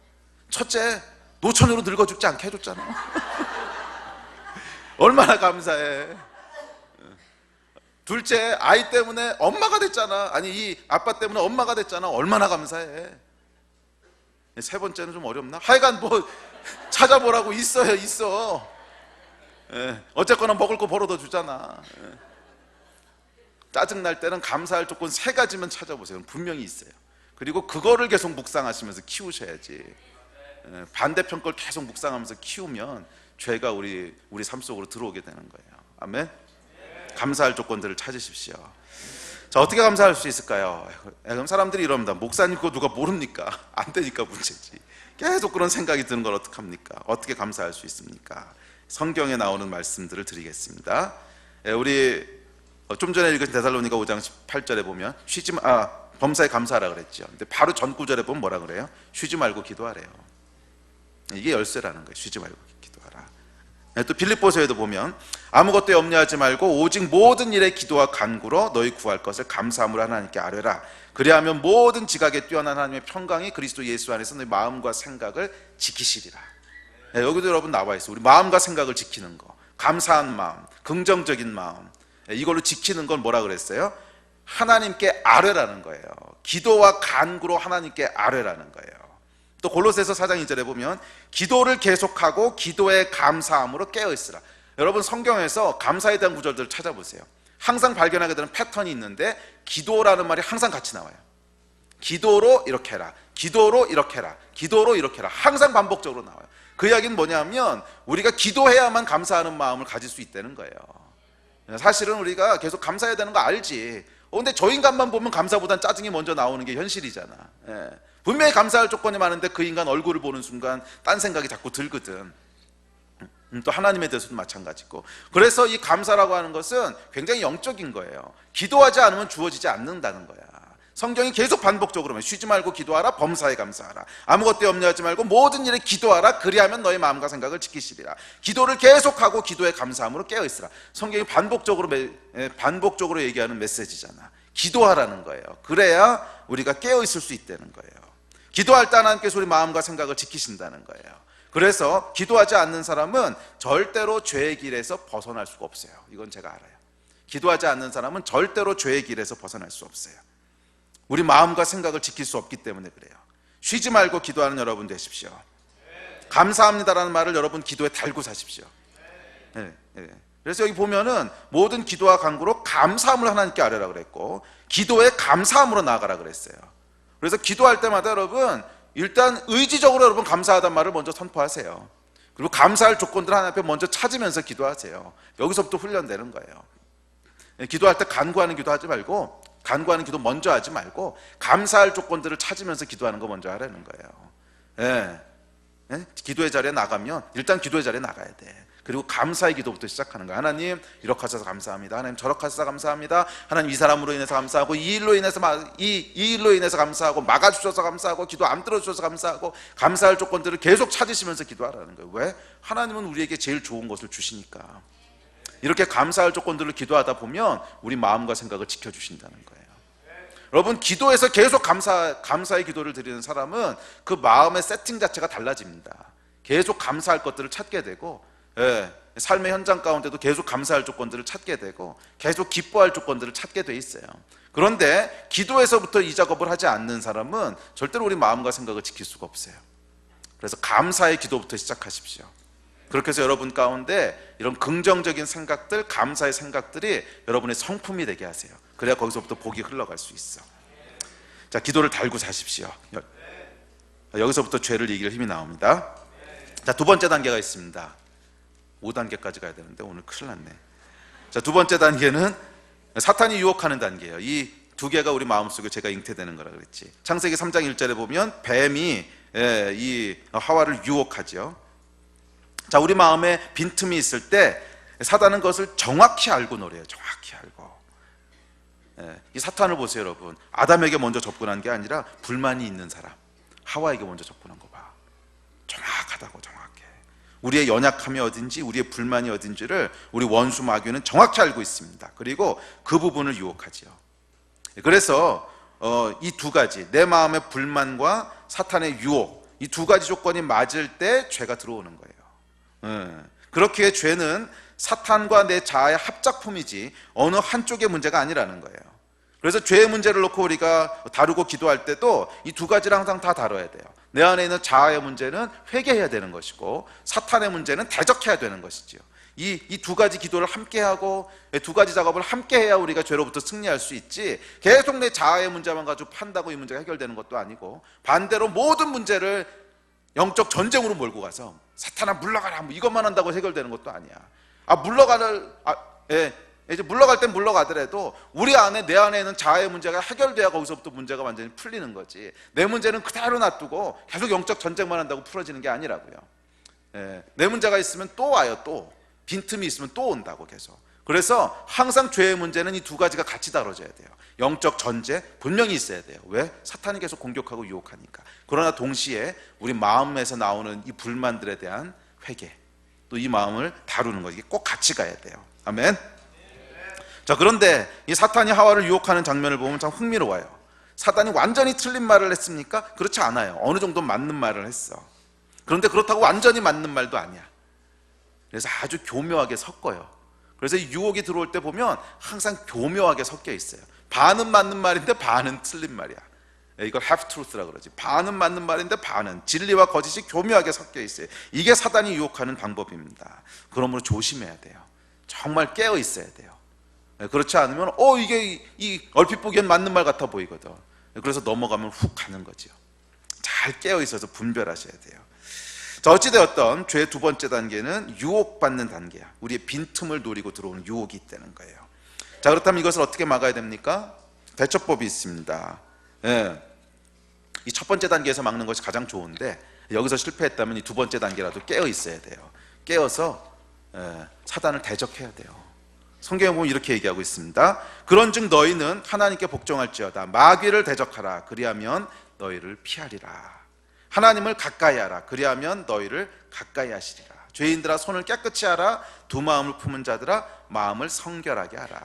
첫째, 노처녀로 늙어 죽지 않게 해줬잖아. 얼마나 감사해. 둘째, 아이 때문에 엄마가 됐잖아. 아니, 이 아빠 때문에 엄마가 됐잖아. 얼마나 감사해. 3번째는 좀 어렵나? 하여간 뭐 찾아보라고. 있어. 어쨌거나 먹을 거 벌어다 주잖아. 짜증날 때는 감사할 조건 3가지만 찾아보세요. 분명히 있어요. 그리고 그거를 계속 묵상하시면서 키우셔야지. 반대편 걸 계속 묵상하면서 키우면 죄가 우리 삶 속으로 들어오게 되는 거예요. 아멘. 감사할 조건들을 찾으십시오. 자, 어떻게 감사할 수 있을까요? 그럼 사람들이 이럽니다. 목사님 그거 누가 모릅니까? 안 되니까 문제지. 계속 그런 생각이 드는 걸 어떡합니까? 어떻게 감사할 수 있습니까? 성경에 나오는 말씀들을 드리겠습니다. 우리 좀 전에 읽은 데살로니가 5장 18절에 보면 범사에 감사하라 그랬죠. 근데 바로 전 구절에 보면 뭐라 그래요? 쉬지 말고 기도하래요. 이게 열쇠라는 거예요. 쉬지 말고 기도하라. 또 빌립보서에도 보면 아무것도 염려하지 말고 오직 모든 일에 기도와 간구로 너희 구할 것을 감사함으로 하나님께 아뢰라. 그리하면 모든 지각에 뛰어난 하나님의 평강이 그리스도 예수 안에서 너희 마음과 생각을 지키시리라. 여기도 여러분 나와 있어요. 우리 마음과 생각을 지키는 거, 감사한 마음, 긍정적인 마음, 이걸로 지키는 건 뭐라 그랬어요? 하나님께 아뢰라는 거예요. 기도와 간구로 하나님께 아뢰라는 거예요. 또 골로새서 4장 2절에 보면 기도를 계속하고 기도에 감사함으로 깨어있으라. 여러분, 성경에서 감사에 대한 구절들을 찾아보세요. 항상 발견하게 되는 패턴이 있는데, 기도라는 말이 항상 같이 나와요. 기도로 이렇게 해라, 기도로 이렇게 해라, 기도로 이렇게 해라. 항상 반복적으로 나와요. 그 이야기는 뭐냐면 우리가 기도해야만 감사하는 마음을 가질 수 있다는 거예요. 사실은 우리가 계속 감사해야 되는 거 알지. 근데 저 인간만 보면 감사보단 짜증이 먼저 나오는 게 현실이잖아. 분명히 감사할 조건이 많은데 그 인간 얼굴을 보는 순간 딴 생각이 자꾸 들거든. 또 하나님에 대해서도 마찬가지고. 그래서 이 감사라고 하는 것은 굉장히 영적인 거예요. 기도하지 않으면 주어지지 않는다는 거야. 성경이 계속 반복적으로 쉬지 말고 기도하라, 범사에 감사하라, 아무것도 염려하지 말고 모든 일에 기도하라, 그리하면 너의 마음과 생각을 지키시리라. 기도를 계속하고 기도에 감사함으로 깨어있으라. 성경이 반복적으로 얘기하는 메시지잖아. 기도하라는 거예요. 그래야 우리가 깨어 있을 수 있다는 거예요. 기도할 때 하나님께서 우리 마음과 생각을 지키신다는 거예요. 그래서 기도하지 않는 사람은 절대로 죄의 길에서 벗어날 수가 없어요. 이건 제가 알아요. 기도하지 않는 사람은 절대로 죄의 길에서 벗어날 수 없어요. 우리 마음과 생각을 지킬 수 없기 때문에 그래요. 쉬지 말고 기도하는 여러분 되십시오. 감사합니다라는 말을 여러분 기도에 달고 사십시오. 그래서 여기 보면은 모든 기도와 간구로 감사함을 하나님께 아뢰라 그랬고, 기도에 감사함으로 나아가라 그랬어요. 그래서 기도할 때마다 여러분 일단 의지적으로 여러분 감사하단 말을 먼저 선포하세요. 그리고 감사할 조건들 하나님 앞에 먼저 찾으면서 기도하세요. 여기서부터 훈련되는 거예요. 기도할 때 간구하는 기도 하지 말고, 간구하는 기도 먼저 하지 말고 감사할 조건들을 찾으면서 기도하는 거 먼저 하라는 거예요. 기도의 자리에 나가면 일단 기도의 자리에 나가야 돼. 그리고 감사의 기도부터 시작하는 거야. 하나님 이렇게 하셔서 감사합니다. 하나님 저렇게 하셔서 감사합니다. 하나님 이 사람으로 인해서 감사하고, 이 일로 인해서 감사하고, 막아주셔서 감사하고, 기도 안 들어주셔서 감사하고, 감사할 조건들을 계속 찾으시면서 기도하라는 거예요. 왜? 하나님은 우리에게 제일 좋은 것을 주시니까. 이렇게 감사할 조건들을 기도하다 보면 우리 마음과 생각을 지켜주신다는 거예요. 여러분 기도에서 계속 감사의 기도를 드리는 사람은 그 마음의 세팅 자체가 달라집니다. 계속 감사할 것들을 찾게 되고, 삶의 현장 가운데도 계속 감사할 조건들을 찾게 되고, 계속 기뻐할 조건들을 찾게 돼 있어요. 그런데 기도에서부터 이 작업을 하지 않는 사람은 절대로 우리 마음과 생각을 지킬 수가 없어요. 그래서 감사의 기도부터 시작하십시오. 그렇게 해서 여러분 가운데 이런 긍정적인 생각들, 감사의 생각들이 여러분의 성품이 되게 하세요. 그래야 거기서부터 복이 흘러갈 수 있어. 자, 기도를 달고 사십시오. 여기서부터 죄를 이길 힘이 나옵니다. 자, 두 번째 단계가 있습니다. 5단계까지 가야 되는데 오늘 큰일 났네. 자, 두 번째 단계는 사탄이 유혹하는 단계예요. 이 두 개가 우리 마음속에 제가 잉태되는 거라 그랬지. 창세기 3장 1절에 보면 뱀이 이 하와를 유혹하죠. 자, 우리 마음에 빈틈이 있을 때 사단은 그것을 정확히 알고 노래요. 정확히 알고. 이 사탄을 보세요, 여러분. 아담에게 먼저 접근한 게 아니라 불만이 있는 사람 하와에게 먼저 접근한 거 봐. 정확하다고, 정확해. 우리의 연약함이 어딘지, 우리의 불만이 어딘지를 우리 원수 마귀는 정확히 알고 있습니다. 그리고 그 부분을 유혹하지요. 그래서 이 두 가지, 내 마음의 불만과 사탄의 유혹, 이 두 가지 조건이 맞을 때 죄가 들어오는 거예요. 그렇기에 죄는 사탄과 내 자아의 합작품이지 어느 한쪽의 문제가 아니라는 거예요. 그래서 죄의 문제를 놓고 우리가 다루고 기도할 때도 이 두 가지를 항상 다 다뤄야 돼요. 내 안에 있는 자아의 문제는 회개해야 되는 것이고, 사탄의 문제는 대적해야 되는 것이지요. 이 두 가지 기도를 함께 하고, 두 가지 작업을 함께 해야 우리가 죄로부터 승리할 수 있지, 계속 내 자아의 문제만 가지고 판다고 이 문제가 해결되는 것도 아니고, 반대로 모든 문제를 영적 전쟁으로 몰고 가서 사탄아 물러가라, 뭐 이것만 한다고 해결되는 것도 아니야. 이제 물러갈 땐 물러가더라도 우리 안에, 내 안에 있는 자아의 문제가 해결돼야 거기서부터 문제가 완전히 풀리는 거지, 내 문제는 그대로 놔두고 계속 영적 전쟁만 한다고 풀어지는 게 아니라고요. 내 문제가 있으면 또 와요. 또 빈틈이 있으면 또 온다고 계속. 그래서 항상 죄의 문제는 이 두 가지가 같이 다뤄져야 돼요. 영적 전쟁 분명히 있어야 돼요. 왜? 사탄이 계속 공격하고 유혹하니까. 그러나 동시에 우리 마음에서 나오는 이 불만들에 대한 회개, 또 이 마음을 다루는 거, 이게 꼭 같이 가야 돼요. 아멘. 자, 그런데 이 사탄이 하와를 유혹하는 장면을 보면 참 흥미로워요. 사탄이 완전히 틀린 말을 했습니까? 그렇지 않아요. 어느 정도 맞는 말을 했어. 그런데 그렇다고 완전히 맞는 말도 아니야. 그래서 아주 교묘하게 섞어요. 그래서 이 유혹이 들어올 때 보면 항상 교묘하게 섞여 있어요. 반은 맞는 말인데 반은 틀린 말이야. 이걸 half truth라 그러지. 반은 맞는 말인데 반은, 진리와 거짓이 교묘하게 섞여 있어요. 이게 사단이 유혹하는 방법입니다. 그러므로 조심해야 돼요. 정말 깨어 있어야 돼요. 그렇지 않으면 이게 이 얼핏 보기엔 맞는 말 같아 보이거든. 그래서 넘어가면 훅 가는 거죠. 잘 깨어 있어서 분별하셔야 돼요. 자, 어찌되었던 죄의 두 번째 단계는 유혹받는 단계야. 우리의 빈틈을 노리고 들어오는 유혹이 있다는 거예요. 자, 그렇다면 이것을 어떻게 막아야 됩니까? 대처법이 있습니다. 이 첫 번째 단계에서 막는 것이 가장 좋은데, 여기서 실패했다면 이 두 번째 단계라도 깨어 있어야 돼요. 깨어서 사단을 대적해야 돼요. 성경에 보면 이렇게 얘기하고 있습니다. 그런즉 너희는 하나님께 복종할지어다. 마귀를 대적하라. 그리하면 너희를 피하리라. 하나님을 가까이 하라. 그리하면 너희를 가까이 하시리라. 죄인들아 손을 깨끗이 하라. 두 마음을 품은 자들아 마음을 성결하게 하라.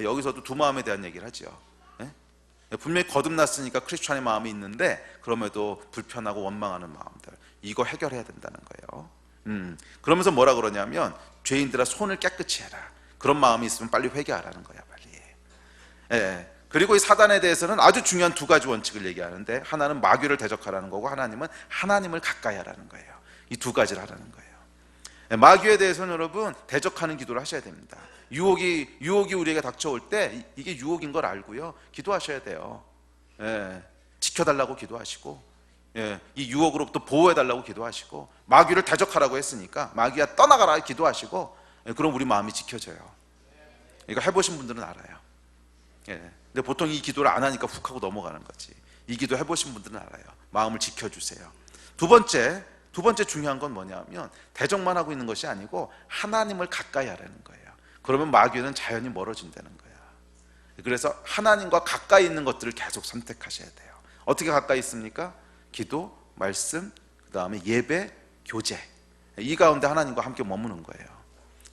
여기서도 두 마음에 대한 얘기를 하죠. 분명히 거듭났으니까 크리스찬의 마음이 있는데 그럼에도 불편하고 원망하는 마음들, 이거 해결해야 된다는 거예요. 그러면서 뭐라 그러냐면 죄인들아 손을 깨끗이 해라. 그런 마음이 있으면 빨리 회개하라는 거야, 빨리. 예. 그리고 이 사단에 대해서는 아주 중요한 두 가지 원칙을 얘기하는데, 하나는 마귀를 대적하라는 거고, 하나님은 하나님을 가까이 하라는 거예요. 이 두 가지를 하라는 거예요. 예. 마귀에 대해서는 여러분 대적하는 기도를 하셔야 됩니다. 유혹이 우리에게 닥쳐올 때 이게 유혹인 걸 알고요, 기도하셔야 돼요. 예. 지켜달라고 기도하시고, 예, 이 유혹으로부터 보호해달라고 기도하시고, 마귀를 대적하라고 했으니까 마귀야 떠나가라 기도하시고, 예, 그럼 우리 마음이 지켜져요. 이거 해보신 분들은 알아요. 예, 근데 보통 이 기도를 안 하니까 훅 하고 넘어가는 거지. 이 기도 해보신 분들은 알아요. 마음을 지켜주세요. 두 번째 중요한 건 뭐냐면 대적만 하고 있는 것이 아니고 하나님을 가까이 하라는 거예요. 그러면 마귀는 자연히 멀어진다는 거예요. 그래서 하나님과 가까이 있는 것들을 계속 선택하셔야 돼요. 어떻게 가까이 있습니까? 기도, 말씀, 그 다음에 예배, 교제, 이 가운데 하나님과 함께 머무는 거예요.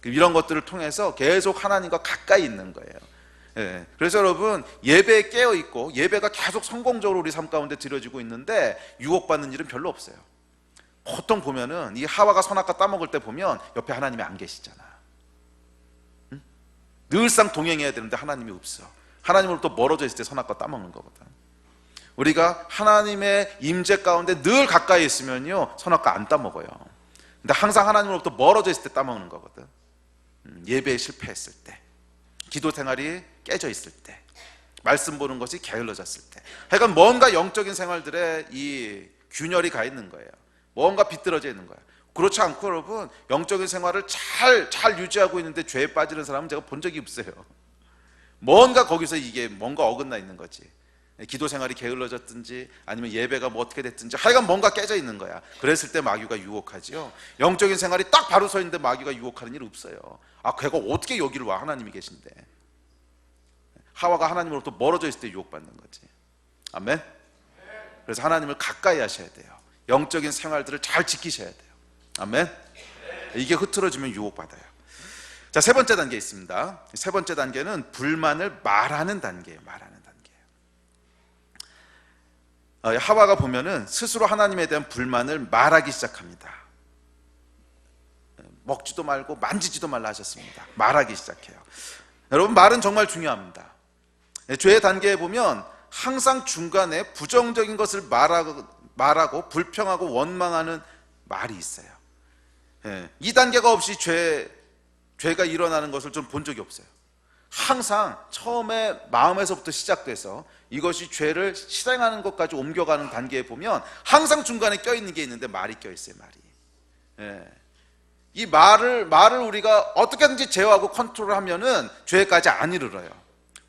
이런 것들을 통해서 계속 하나님과 가까이 있는 거예요. 예, 그래서 여러분 예배에 깨어있고 예배가 계속 성공적으로 우리 삶 가운데 드려지고 있는데 유혹받는 일은 별로 없어요. 보통 보면은 이 하와가 선악과 따먹을 때 보면 옆에 하나님이 안 계시잖아. 응? 늘상 동행해야 되는데 하나님이 없어. 하나님으로부터 멀어져 있을 때 선악과 따먹는 거거든. 우리가 하나님의 임재 가운데 늘 가까이 있으면요 선악과 안 따먹어요. 근데 항상 하나님으로부터 멀어져 있을 때 따먹는 거거든. 예배에 실패했을 때, 기도 생활이 깨져 있을 때, 말씀 보는 것이 게을러졌을 때, 하여간 뭔가 영적인 생활들에 이 균열이 가 있는 거예요. 뭔가 비뚤어져 있는 거예요. 그렇지 않고 여러분 영적인 생활을 잘 유지하고 있는데 죄에 빠지는 사람은 제가 본 적이 없어요. 뭔가 거기서 이게 뭔가 어긋나 있는 거지. 기도 생활이 게을러졌든지 아니면 예배가 뭐 어떻게 됐든지 하여간 뭔가 깨져 있는 거야. 그랬을 때 마귀가 유혹하지요. 영적인 생활이 딱 바로 서 있는데 마귀가 유혹하는 일 없어요. 아, 걔가 어떻게 여기를 와? 하나님이 계신데. 하와가 하나님으로부터 멀어져 있을 때 유혹받는 거지. 아멘. 그래서 하나님을 가까이 하셔야 돼요. 영적인 생활들을 잘 지키셔야 돼요. 아멘. 이게 흐트러지면 유혹받아요. 자, 세 번째 단계 있습니다. 세 번째 단계는 불만을 말하는 단계예요. 말하는 단계. 하와가 보면은 스스로 하나님에 대한 불만을 말하기 시작합니다. 먹지도 말고 만지지도 말라 하셨습니다. 말하기 시작해요. 여러분 말은 정말 중요합니다. 죄의 단계에 보면 항상 중간에 부정적인 것을 말하고 불평하고 원망하는 말이 있어요. 이 단계가 없이 죄가 일어나는 것을 좀 본 적이 없어요. 항상 처음에 마음에서부터 시작돼서 이것이 죄를 실행하는 것까지 옮겨가는 단계에 보면 항상 중간에 껴있는 게 있는데 말이 껴있어요. 말이. 이 말을 우리가 어떻게든지 제어하고 컨트롤하면은 죄까지 안 이르러요.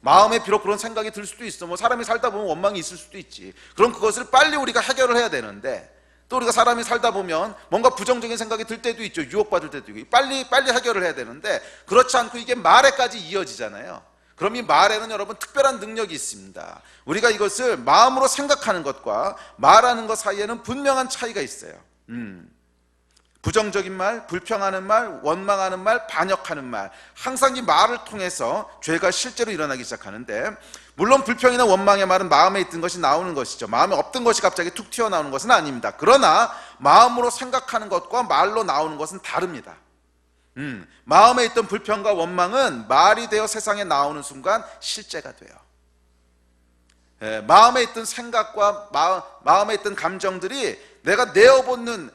마음에 비록 그런 생각이 들 수도 있어. 뭐 사람이 살다 보면 원망이 있을 수도 있지. 그럼 그것을 빨리 우리가 해결을 해야 되는데, 또 우리가 사람이 살다 보면 뭔가 부정적인 생각이 들 때도 있죠. 유혹받을 때도 있고. 빨리 해결을 해야 되는데 그렇지 않고 이게 말에까지 이어지잖아요. 그럼 이 말에는 여러분 특별한 능력이 있습니다. 우리가 이것을 마음으로 생각하는 것과 말하는 것 사이에는 분명한 차이가 있어요. 부정적인 말, 불평하는 말, 원망하는 말, 반역하는 말, 항상 이 말을 통해서 죄가 실제로 일어나기 시작하는데, 물론 불평이나 원망의 말은 마음에 있던 것이 나오는 것이죠. 마음에 없던 것이 갑자기 툭 튀어나오는 것은 아닙니다. 그러나 마음으로 생각하는 것과 말로 나오는 것은 다릅니다. 마음에 있던 불평과 원망은 말이 되어 세상에 나오는 순간 실제가 돼요. 마음에 있던 생각과 마음에 있던 감정들이 내가 내어놓는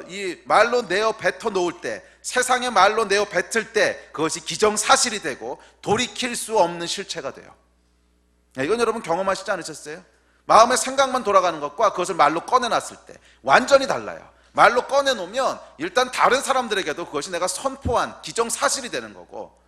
이 말로 내어 뱉어 놓을 때, 세상의 말로 내어 뱉을 때 그것이 기정사실이 되고 돌이킬 수 없는 실체가 돼요. 이건 여러분 경험하시지 않으셨어요? 마음의 생각만 돌아가는 것과 그것을 말로 꺼내놨을 때 완전히 달라요. 말로 꺼내놓으면 일단 다른 사람들에게도 그것이 내가 선포한 기정사실이 되는 거고,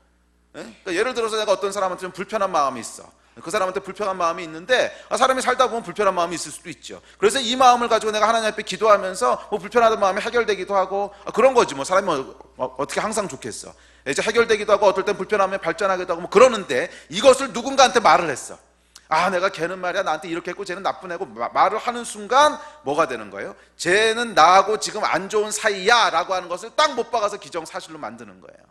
그러니까 예를 들어서 내가 어떤 사람한테 좀 불편한 마음이 있어. 그 사람한테 불편한 마음이 있는데 사람이 살다 보면 불편한 마음이 있을 수도 있죠. 그래서 이 마음을 가지고 내가 하나님 앞에 기도하면서 뭐 불편하던 마음이 해결되기도 하고 그런 거지. 뭐 사람이 어떻게 항상 좋겠어. 이제 해결되기도 하고 어떨 땐 불편하면 발전하기도 하고 뭐 그러는데, 이것을 누군가한테 말을 했어. 아, 내가 걔는 말이야 나한테 이렇게 했고 쟤는 나쁜 애고 말을 하는 순간 뭐가 되는 거예요? 쟤는 나하고 지금 안 좋은 사이야 라고 하는 것을 딱 못 박아서 기정사실로 만드는 거예요.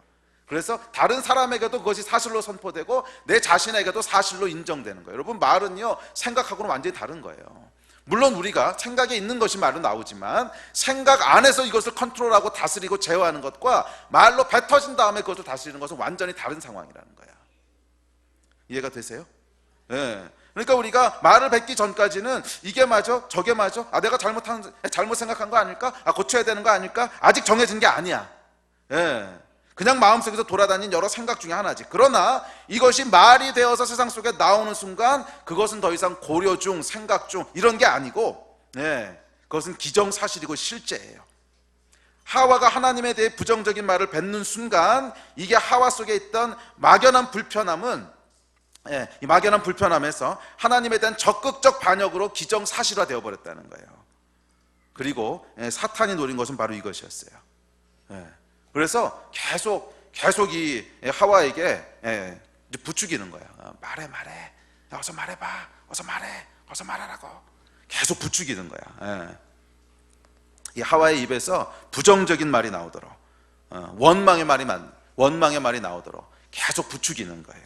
그래서 다른 사람에게도 그것이 사실로 선포되고 내 자신에게도 사실로 인정되는 거예요. 여러분, 말은요 생각하고는 완전히 다른 거예요. 물론 우리가 생각에 있는 것이 말로 나오지만 생각 안에서 이것을 컨트롤하고 다스리고 제어하는 것과 말로 뱉어진 다음에 그것을 다스리는 것은 완전히 다른 상황이라는 거야. 이해가 되세요? 예. 그러니까 우리가 말을 뱉기 전까지는 이게 맞아? 저게 맞아? 내가 잘못 생각한 거 아닐까? 고쳐야 되는 거 아닐까? 아직 정해진 게 아니야. 예. 그냥 마음속에서 돌아다니는 여러 생각 중에 하나지. 그러나 이것이 말이 되어서 세상 속에 나오는 순간 그것은 더 이상 고려 중, 생각 중 이런 게 아니고, 그것은 기정사실이고 실제예요. 하와가 하나님에 대해 부정적인 말을 뱉는 순간 이게 하와 속에 있던 막연한 불편함은, 이 막연한 불편함에서 하나님에 대한 적극적 반역으로 기정사실화 되어버렸다는 거예요. 그리고 사탄이 노린 것은 바로 이것이었어요. 그래서 계속 이 하와에게 부추기는 거야. 말해. 어서 말해봐. 어서 말해. 어서 말하라고. 계속 부추기는 거야. 이 하와의 입에서 부정적인 말이 나오도록, 원망의 말이 나오도록 계속 부추기는 거예요.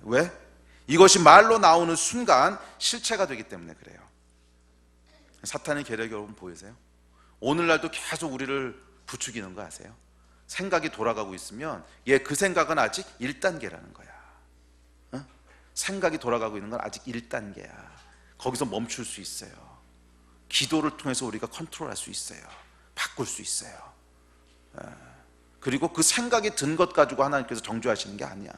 왜? 이것이 말로 나오는 순간 실체가 되기 때문에 그래요. 사탄의 계략이 여러분 보이세요? 오늘날도 계속 우리를 부추기는 거 아세요? 생각이 돌아가고 있으면 그 생각은 아직 1단계라는 거야. 생각이 돌아가고 있는 건 아직 1단계야. 거기서 멈출 수 있어요. 기도를 통해서 우리가 컨트롤할 수 있어요. 바꿀 수 있어요. 그리고 그 생각이 든 것 가지고 하나님께서 정죄하시는 게 아니야.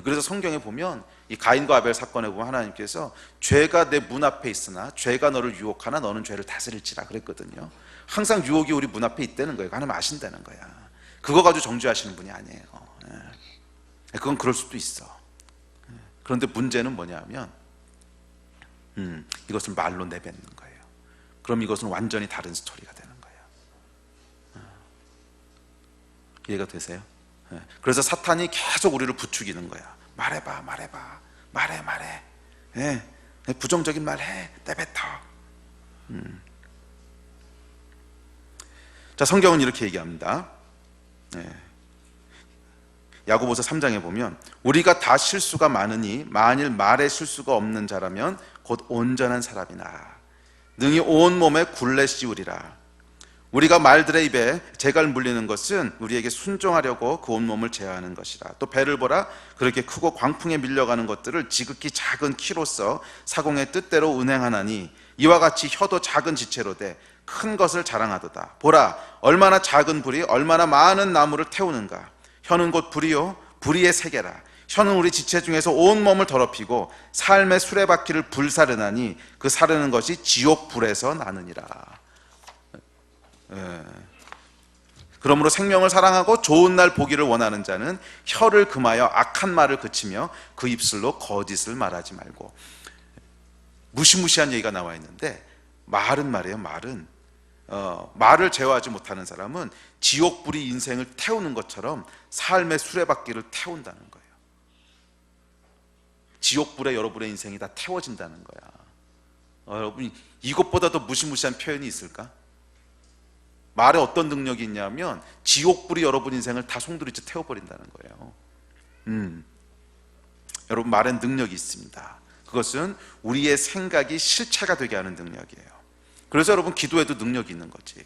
그래서 성경에 보면 이 가인과 아벨 사건에 보면 하나님께서 죄가 내 문 앞에 있으나 죄가 너를 유혹하나 너는 죄를 다스릴지라 그랬거든요. 항상 유혹이 우리 문 앞에 있다는 거예요. 하나님 아신다는 거야. 그거 가지고 정죄하시는 분이 아니에요. 그건 그럴 수도 있어. 그런데 문제는 뭐냐면 이것을 말로 내뱉는 거예요. 그럼 이것은 완전히 다른 스토리가 되는 거예요. 이해가 되세요? 그래서 사탄이 계속 우리를 부추기는 거야. 말해봐. 말해. 부정적인 말해. 내뱉어. 자, 성경은 이렇게 얘기합니다. 야고보서 3장에 보면 우리가 다 실수가 많으니 만일 말에 실수가 없는 자라면 곧 온전한 사람이나 능히 온 몸에 굴레 씌우리라. 우리가 말들의 입에 재갈 물리는 것은 우리에게 순종하려고 그 온몸을 제어하는 것이라. 또 배를 보라. 그렇게 크고 광풍에 밀려가는 것들을 지극히 작은 키로서 사공의 뜻대로 운행하나니 이와 같이 혀도 작은 지체로 돼 큰 것을 자랑하도다. 보라, 얼마나 작은 불이 얼마나 많은 나무를 태우는가. 혀는 곧 불이요 불의의 세계라. 혀는 우리 지체 중에서 온 몸을 더럽히고 삶의 수레바퀴를 불사르나니 그 사르는 것이 지옥 불에서 나느니라. 그러므로 생명을 사랑하고 좋은 날 보기를 원하는 자는 혀를 금하여 악한 말을 그치며 그 입술로 거짓을 말하지 말고. 무시무시한 얘기가 나와 있는데 말은 말이에요. 말을 제어하지 못하는 사람은 지옥불이 인생을 태우는 것처럼 삶의 수레바퀴를 태운다는 거예요. 지옥불에 여러분의 인생이 다 태워진다는 거야. 여러분, 이것보다 더 무시무시한 표현이 있을까? 말에 어떤 능력이 있냐면 지옥불이 여러분 인생을 다 송두리째 태워버린다는 거예요. 여러분, 말엔 능력이 있습니다. 그것은 우리의 생각이 실체가 되게 하는 능력이에요. 그래서 여러분, 기도에도 능력이 있는 거지.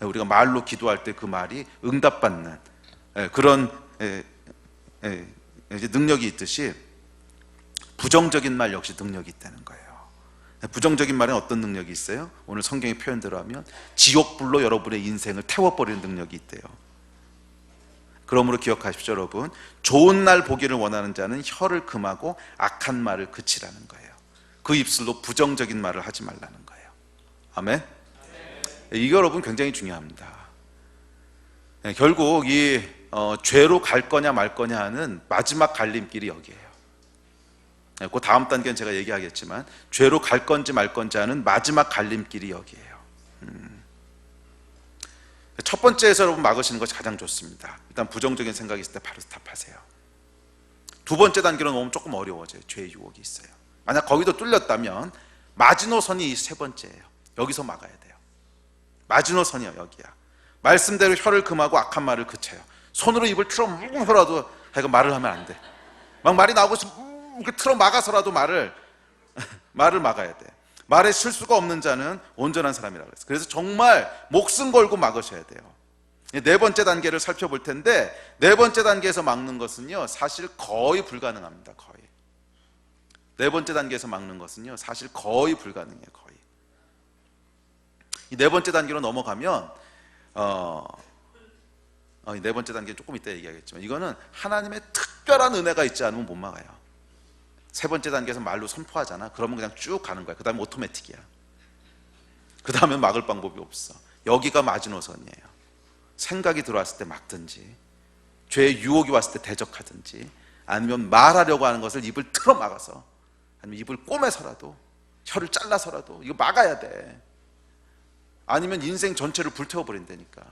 우리가 말로 기도할 때 그 말이 응답받는 그런 능력이 있듯이 부정적인 말 역시 능력이 있다는 거예요. 부정적인 말에 어떤 능력이 있어요? 오늘 성경의 표현대로 하면 지옥불로 여러분의 인생을 태워버리는 능력이 있대요. 그러므로 기억하십시오, 여러분. 좋은 날 보기를 원하는 자는 혀를 금하고 악한 말을 그치라는 거예요. 그 입술로 부정적인 말을 하지 말라는 거예요. 아멘? 이게 여러분 굉장히 중요합니다. 결국 이 죄로 갈 거냐 말 거냐 하는 마지막 갈림길이 여기에요. 그 다음 단계는 제가 얘기하겠지만 죄로 갈 건지 말 건지 하는 마지막 갈림길이 여기에요. 첫 번째에서 여러분 막으시는 것이 가장 좋습니다. 일단 부정적인 생각이 있을 때 바로 스탑하세요. 두 번째 단계로 오면 조금 어려워져요. 죄의 유혹이 있어요. 만약 거기도 뚫렸다면 마지노선이 세 번째예요. 여기서 막아야 돼요. 마지노선이요, 여기야. 말씀대로 혀를 금하고 악한 말을 그쳐요. 손으로 입을 틀어 막아서라도 하여간 말을 하면 안 돼. 막 말이 나오고 있으면 틀어 막아서라도 말을 막아야 돼. 말에 실수가 없는 자는 온전한 사람이라고 그랬어요. 그래서 정말 목숨 걸고 막으셔야 돼요. 네 번째 단계를 살펴볼 텐데, 네 번째 단계에서 막는 것은요 사실 거의 불가능합니다. 거의. 네 번째 단계에서 막는 것은요 사실 거의 불가능해요. 거의. 이 네 번째 단계로 넘어가면 이 네 번째 단계 조금 이따 얘기하겠지만, 이거는 하나님의 특별한 은혜가 있지 않으면 못 막아요. 세 번째 단계에서 말로 선포하잖아. 그러면 그냥 쭉 가는 거야. 그 다음에 오토매틱이야. 그 다음에 막을 방법이 없어. 여기가 마지노선이에요. 생각이 들어왔을 때 막든지, 죄의 유혹이 왔을 때 대적하든지, 아니면 말하려고 하는 것을 입을 틀어 막아서, 아니면 입을 꼬매서라도, 혀를 잘라서라도 이거 막아야 돼. 아니면 인생 전체를 불태워버린다니까.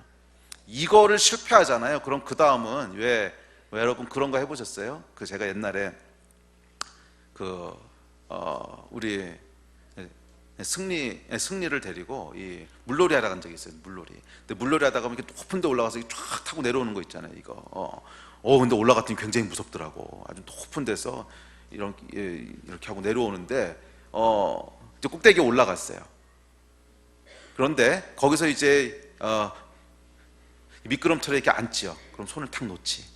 이거를 실패하잖아요. 그럼 그 다음은 왜 여러분 그런 거 해보셨어요? 제가 옛날에 우리 승리를 데리고 이 물놀이 하러 간 적이 있어요. 물놀이. 근데 물놀이 하다가 이렇게 높은 데 올라가서 쫙 타고 내려오는 거 있잖아요. 이거. 근데 올라갔더니 굉장히 무섭더라고. 아주 높은 데서 이렇게 하고 내려오는데 이제 꼭대기에 올라갔어요. 그런데 거기서 이제 미끄럼틀에 이렇게 앉지요. 그럼 손을 탁 놓지.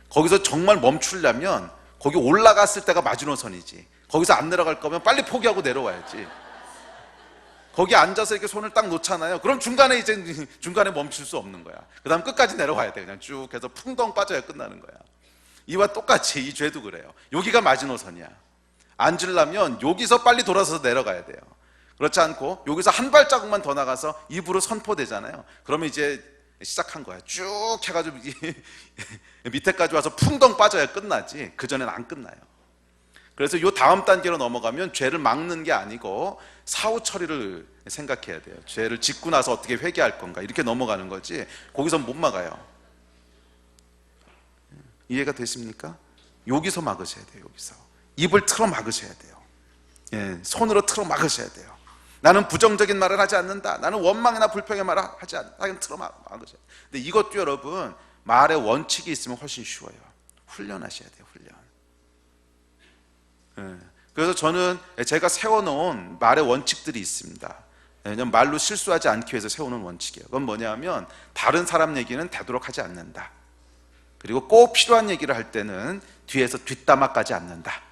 거기서 정말 멈추려면 거기 올라갔을 때가 마지노선이지. 거기서 안 내려갈 거면 빨리 포기하고 내려와야지. 거기 앉아서 이렇게 손을 딱 놓잖아요. 그럼 중간에 멈출 수 없는 거야. 그 다음 끝까지 내려와야 돼. 그냥 쭉 해서 풍덩 빠져야 끝나는 거야. 이와 똑같이 이 죄도 그래요. 여기가 마지노선이야. 앉으려면 여기서 빨리 돌아서서 내려가야 돼요. 그렇지 않고 여기서 한 발자국만 더 나가서 입으로 선포되잖아요. 그러면 이제 시작한 거야. 쭉 해가지고 밑에까지 와서 풍덩 빠져야 끝나지. 그전에는 안 끝나요. 그래서 이 다음 단계로 넘어가면 죄를 막는 게 아니고 사후 처리를 생각해야 돼요. 죄를 짓고 나서 어떻게 회개할 건가, 이렇게 넘어가는 거지. 거기서 못 막아요. 이해가 되십니까? 여기서 막으셔야 돼요. 여기서 입을 틀어 막으셔야 돼요. 손으로 틀어 막으셔야 돼요. 나는 부정적인 말을 하지 않는다. 나는 원망이나 불평의 말을 하지 않는다. 그냥 틀어 막으셔야 돼요. 근데 이것도 여러분 말의 원칙이 있으면 훨씬 쉬워요. 훈련하셔야 돼요. 그래서 저는 제가 세워놓은 말의 원칙들이 있습니다. 왜냐하면 말로 실수하지 않기 위해서 세우는 원칙이에요. 그건 뭐냐면 다른 사람 얘기는 되도록 하지 않는다. 그리고 꼭 필요한 얘기를 할 때는 뒤에서 뒷담화까지 않는다.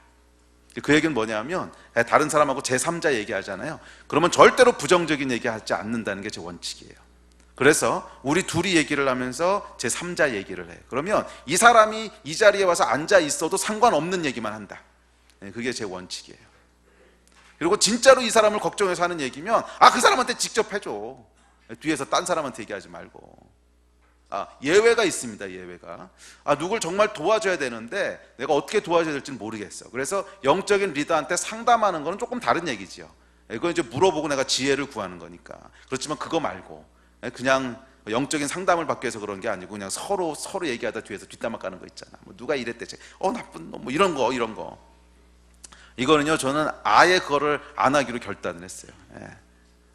그 얘기는 뭐냐면 다른 사람하고 제3자 얘기하잖아요. 그러면 절대로 부정적인 얘기하지 않는다는 게 제 원칙이에요. 그래서 우리 둘이 얘기를 하면서 제3자 얘기를 해요. 그러면 이 사람이 이 자리에 와서 앉아 있어도 상관없는 얘기만 한다. 그게 제 원칙이에요. 그리고 진짜로 이 사람을 걱정해서 하는 얘기면 그 사람한테 직접 해줘. 뒤에서 딴 사람한테 얘기하지 말고. 예외가 있습니다. 예외가. 누굴 정말 도와줘야 되는데 내가 어떻게 도와줘야 될지는 모르겠어. 그래서 영적인 리더한테 상담하는 거는 조금 다른 얘기죠. 이건 이제 물어보고 내가 지혜를 구하는 거니까. 그렇지만 그거 말고 그냥 영적인 상담을 받기 위해서 그런 게 아니고 그냥 서로 얘기하다 뒤에서 뒷담화 까는 거 있잖아. 뭐 누가 이랬대, 나쁜 놈, 뭐 이런 거. 이거는요, 저는 아예 그거를 안 하기로 결단을 했어요.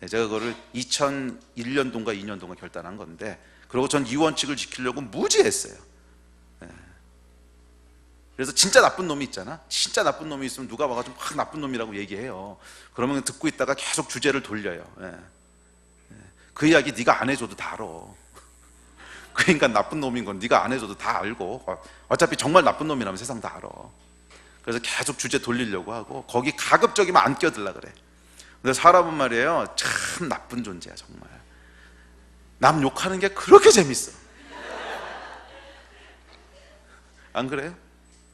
제가 그거를 2001년도인가 2년도인가 결단한 건데, 그리고 전 이 원칙을 지키려고 무지했어요. 그래서 진짜 나쁜 놈이 있잖아. 진짜 나쁜 놈이 있으면 누가 와가지고 막 나쁜 놈이라고 얘기해요. 그러면 듣고 있다가 계속 주제를 돌려요. 그 이야기 네가 안 해줘도 다 알아. 그 인간 나쁜 놈인 건 네가 안 해줘도 다 알고, 어차피 정말 나쁜 놈이라면 세상 다 알아. 그래서 계속 주제 돌리려고 하고 거기 가급적이면 안 껴들라 그래. 근데 사람은 말이에요, 참 나쁜 존재야. 정말 남 욕하는 게 그렇게 재밌어. 안 그래요?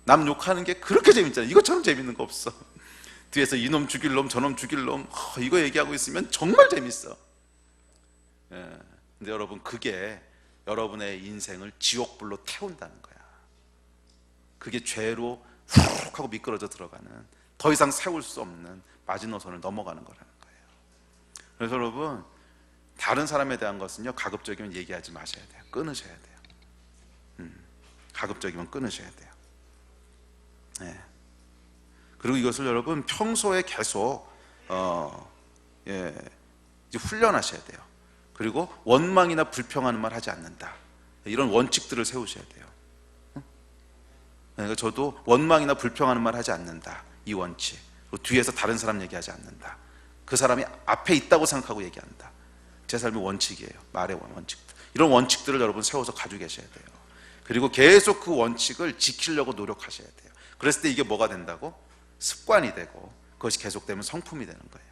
남 욕하는 게 그렇게 재밌잖아요. 이것처럼 재밌는 거 없어. 뒤에서 이놈 죽일 놈 저놈 죽일 놈 이거 얘기하고 있으면 정말 재밌어. 근데 여러분, 그게 여러분의 인생을 지옥불로 태운다는 거야. 그게 죄로 훅 하고 미끄러져 들어가는, 더 이상 세울 수 없는 마지노선을 넘어가는 거라는 거예요. 그래서 여러분, 다른 사람에 대한 것은요, 가급적이면 얘기하지 마셔야 돼요. 끊으셔야 돼요. 가급적이면 끊으셔야 돼요. 그리고 이것을 여러분 평소에 계속 이제 훈련하셔야 돼요. 그리고 원망이나 불평하는 말 하지 않는다. 이런 원칙들을 세우셔야 돼요. 그러니까 저도 원망이나 불평하는 말 하지 않는다, 이 원칙. 그리고 뒤에서 다른 사람 얘기하지 않는다. 그 사람이 앞에 있다고 생각하고 얘기한다. 제 삶의 원칙이에요. 말의 원칙. 이런 원칙들을 여러분 세워서 가지고 계셔야 돼요. 그리고 계속 그 원칙을 지키려고 노력하셔야 돼요. 그랬을 때 이게 뭐가 된다고? 습관이 되고, 그것이 계속되면 성품이 되는 거예요.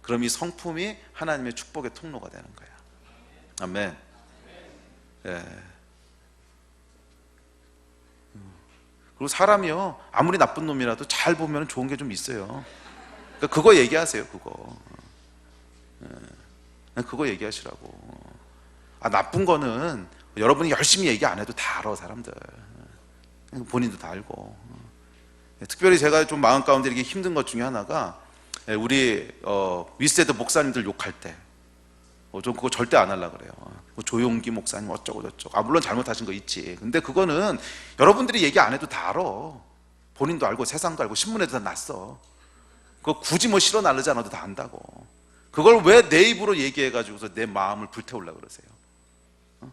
그럼 이 성품이 하나님의 축복의 통로가 되는 거예요. 아멘. 예. 그리고 사람이요, 아무리 나쁜 놈이라도 잘 보면 좋은 게 좀 있어요. 그러니까 그거 얘기하세요. 그거. 예. 그거 얘기하시라고. 나쁜 거는 여러분이 열심히 얘기 안 해도 다 알아, 사람들. 본인도 다 알고. 특별히 제가 좀 마음 가운데 이렇게 힘든 것 중에 하나가, 우리 윗세대 목사님들 욕할 때 좀 그거 절대 안 하려고 그래요. 조용기 목사님 어쩌고 저쩌고. 물론 잘못하신 거 있지. 근데 그거는 여러분들이 얘기 안 해도 다 알아. 본인도 알고 세상도 알고 신문에도 다 났어. 그거 굳이 뭐 실어 나르지 않아도 다 안다고. 그걸 왜 내 입으로 얘기해가지고서 내 마음을 불태우려고 그러세요?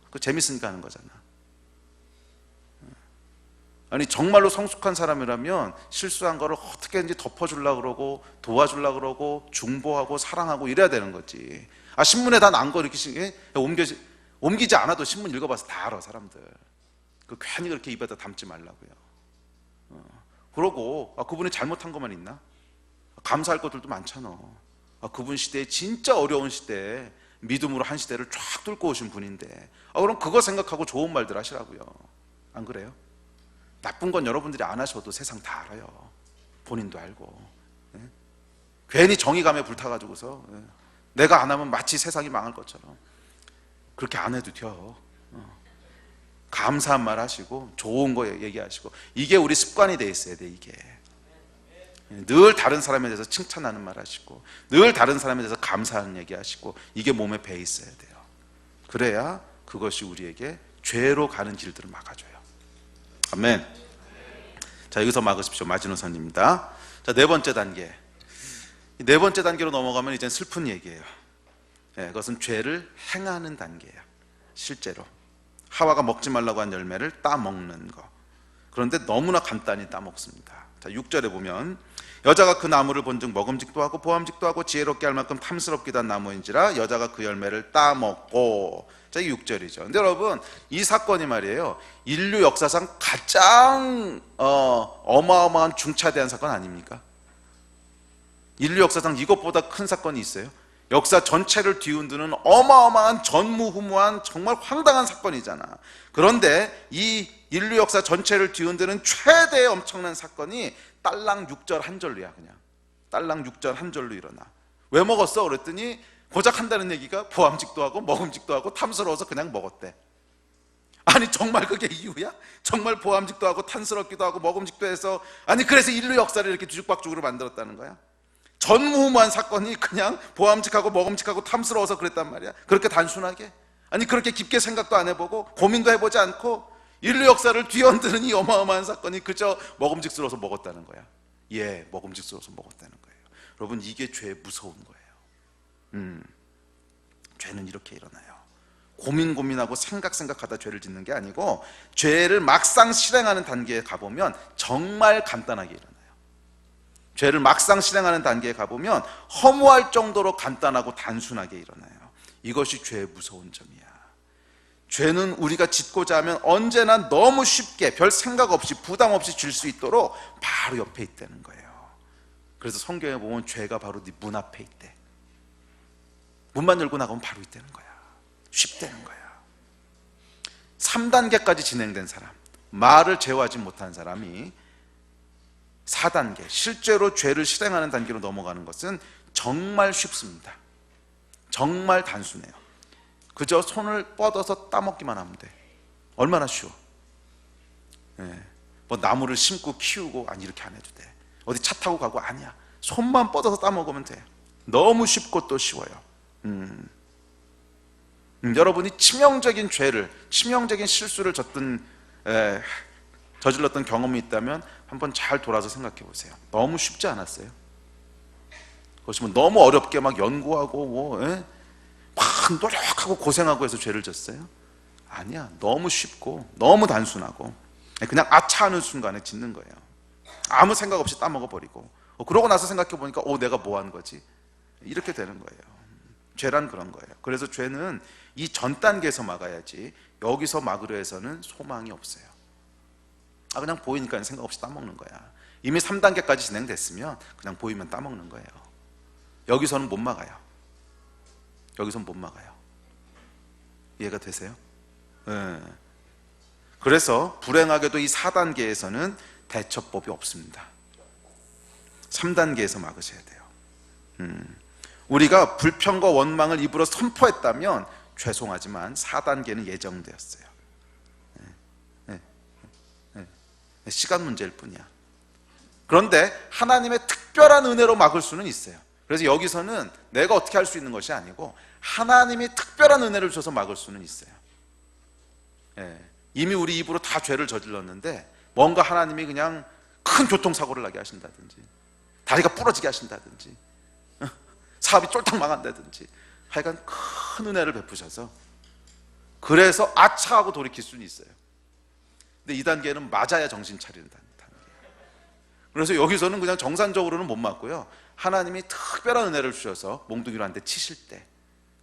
그거 재밌으니까 하는 거잖아. 아니 정말로 성숙한 사람이라면 실수한 거를 어떻게든지 덮어주려고 그러고 도와주려고 그러고 중보하고 사랑하고 이래야 되는 거지. 신문에 다 난 거 이렇게 옮기지 않아도 신문 읽어봐서 다 알아, 사람들. 괜히 그렇게 입에다 담지 말라고요. 그러고 그분이 잘못한 것만 있나? 감사할 것들도 많잖아. 그분 시대에 진짜 어려운 시대에 믿음으로 한 시대를 쫙 뚫고 오신 분인데, 그럼 그거 생각하고 좋은 말들 하시라고요. 안 그래요? 나쁜 건 여러분들이 안 하셔도 세상 다 알아요. 본인도 알고. 괜히 정의감에 불타가지고서 내가 안 하면 마치 세상이 망할 것처럼 그렇게 안 해도 돼요. 감사한 말 하시고 좋은 거 얘기하시고, 이게 우리 습관이 돼 있어야 돼. 이게 늘 다른 사람에 대해서 칭찬하는 말 하시고, 늘 다른 사람에 대해서 감사하는 얘기 하시고, 이게 몸에 배 있어야 돼요. 그래야 그것이 우리에게 죄로 가는 길들을 막아줘요. 아멘. 자, 여기서 막으십시오. 마지노선입니다. 자, 네 번째 단계. 네 번째 단계로 넘어가면 이제 슬픈 얘기예요. 그것은 죄를 행하는 단계예요. 실제로 하와가 먹지 말라고 한 열매를 따먹는 거. 그런데 너무나 간단히 따먹습니다. 자, 6절에 보면 여자가 그 나무를 본즉 먹음직도 하고 보암직도 하고 지혜롭게 할 만큼 탐스럽기도 한 나무인지라 여자가 그 열매를 따먹고. 자, 이게 6절이죠. 근데 여러분, 이 사건이 말이에요, 인류 역사상 가장 어마어마한 중차대한 사건 아닙니까? 인류 역사상 이것보다 큰 사건이 있어요? 역사 전체를 뒤흔드는 어마어마한 전무후무한 정말 황당한 사건이잖아. 그런데 이 인류 역사 전체를 뒤흔드는 최대의 엄청난 사건이 딸랑 6절 한 절로야. 그냥 딸랑 6절 한 절로 일어나. 왜 먹었어? 그랬더니 고작 한다는 얘기가 보암직도 하고 먹음직도 하고 탐스러워서 그냥 먹었대. 아니 정말 그게 이유야? 정말 보암직도 하고 탐스럽기도 하고 먹음직도 해서, 아니 그래서 인류 역사를 이렇게 뒤죽박죽으로 만들었다는 거야? 전무후무한 사건이 그냥 보암직하고 먹음직하고 탐스러워서 그랬단 말이야? 그렇게 단순하게? 아니 그렇게 깊게 생각도 안 해보고 고민도 해보지 않고 인류 역사를 뒤흔드는 이 어마어마한 사건이 그저 먹음직스러워서 먹었다는 거야. 먹음직스러워서 먹었다는 거예요. 여러분, 이게 죄의 무서운 거예요. 죄는 이렇게 일어나요. 고민하고 생각하다 죄를 짓는 게 아니고, 죄를 막상 실행하는 단계에 가보면 정말 간단하게 일어나요. 죄를 막상 실행하는 단계에 가보면 허무할 정도로 간단하고 단순하게 일어나요. 이것이 죄의 무서운 점이야. 죄는 우리가 짓고자 하면 언제나 너무 쉽게 별 생각 없이 부담 없이 질 수 있도록 바로 옆에 있다는 거예요. 그래서 성경에 보면 죄가 바로 네 문 앞에 있대. 문만 열고 나가면 바로 있다는 거야. 쉽다는 거야. 3단계까지 진행된 사람, 말을 제어하지 못한 사람이 4단계, 실제로 죄를 실행하는 단계로 넘어가는 것은 정말 쉽습니다. 정말 단순해요. 그저 손을 뻗어서 따먹기만 하면 돼. 얼마나 쉬워. 뭐 나무를 심고 키우고 이렇게 안 해도 돼. 어디 차 타고 가고 아니야. 손만 뻗어서 따먹으면 돼. 너무 쉽고 또 쉬워요. 여러분이 치명적인 죄를, 치명적인 실수를 저질렀던 경험이 있다면 한번 잘 돌아서 생각해 보세요. 너무 쉽지 않았어요? 그것이 뭐 너무 어렵게 막 연구하고 막 노력하고 고생하고 해서 죄를 졌어요? 아니야. 너무 쉽고 너무 단순하고 그냥 아차 하는 순간에 짓는 거예요. 아무 생각 없이 따먹어버리고 그러고 나서 생각해보니까 내가 뭐 한 거지? 이렇게 되는 거예요. 죄란 그런 거예요. 그래서 죄는 이 전 단계에서 막아야지 여기서 막으려 해서는 소망이 없어요. 그냥 보이니까 생각 없이 따먹는 거야. 이미 3단계까지 진행됐으면 그냥 보이면 따먹는 거예요. 여기서는 못 막아요. 여기서는 못 막아요. 이해가 되세요? 네. 그래서 불행하게도 이 4단계에서는 대처법이 없습니다. 3단계에서 막으셔야 돼요. 우리가 불평과 원망을 입으로 선포했다면 죄송하지만 4단계는 예정되었어요. 시간 문제일 뿐이야. 그런데 하나님의 특별한 은혜로 막을 수는 있어요. 그래서 여기서는 내가 어떻게 할 수 있는 것이 아니고 하나님이 특별한 은혜를 줘서 막을 수는 있어요. 이미 우리 입으로 다 죄를 저질렀는데 뭔가 하나님이 그냥 큰 교통사고를 나게 하신다든지 다리가 부러지게 하신다든지 사업이 쫄딱 망한다든지 하여간 큰 은혜를 베푸셔서 그래서 아차하고 돌이킬 수는 있어요. 근데 이 단계는 맞아야 정신 차리는 단계. 그래서 여기서는 그냥 정상적으로는 못 맞고요. 하나님이 특별한 은혜를 주셔서 몽둥이로 한 대 치실 때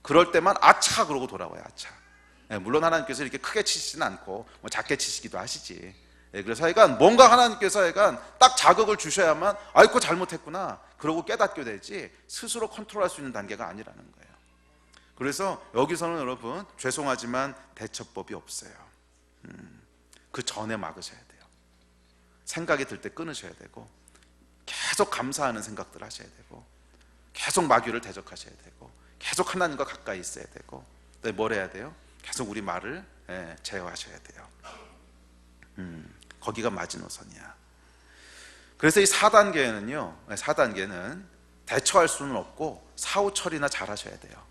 그럴 때만 아차 그러고 돌아와요. 아차. 물론 하나님께서 이렇게 크게 치시지는 않고 작게 치시기도 하시지. 그래서 하여간 뭔가 하나님께서 하여간 딱 자극을 주셔야만 아이고 잘못했구나 그러고 깨닫게 되지 스스로 컨트롤할 수 있는 단계가 아니라는 거예요. 그래서 여기서는 여러분 죄송하지만 대처법이 없어요. 그 전에 막으셔야 돼요. 생각이 들 때 끊으셔야 되고 계속 감사하는 생각들 하셔야 되고 계속 마귀를 대적하셔야 되고 계속 하나님과 가까이 있어야 되고 뭘 해야 돼요? 계속 우리 말을 제어하셔야 돼요. 거기가 마지노선이야. 그래서 이 4단계는 대처할 수는 없고 사후 처리나 잘 하셔야 돼요.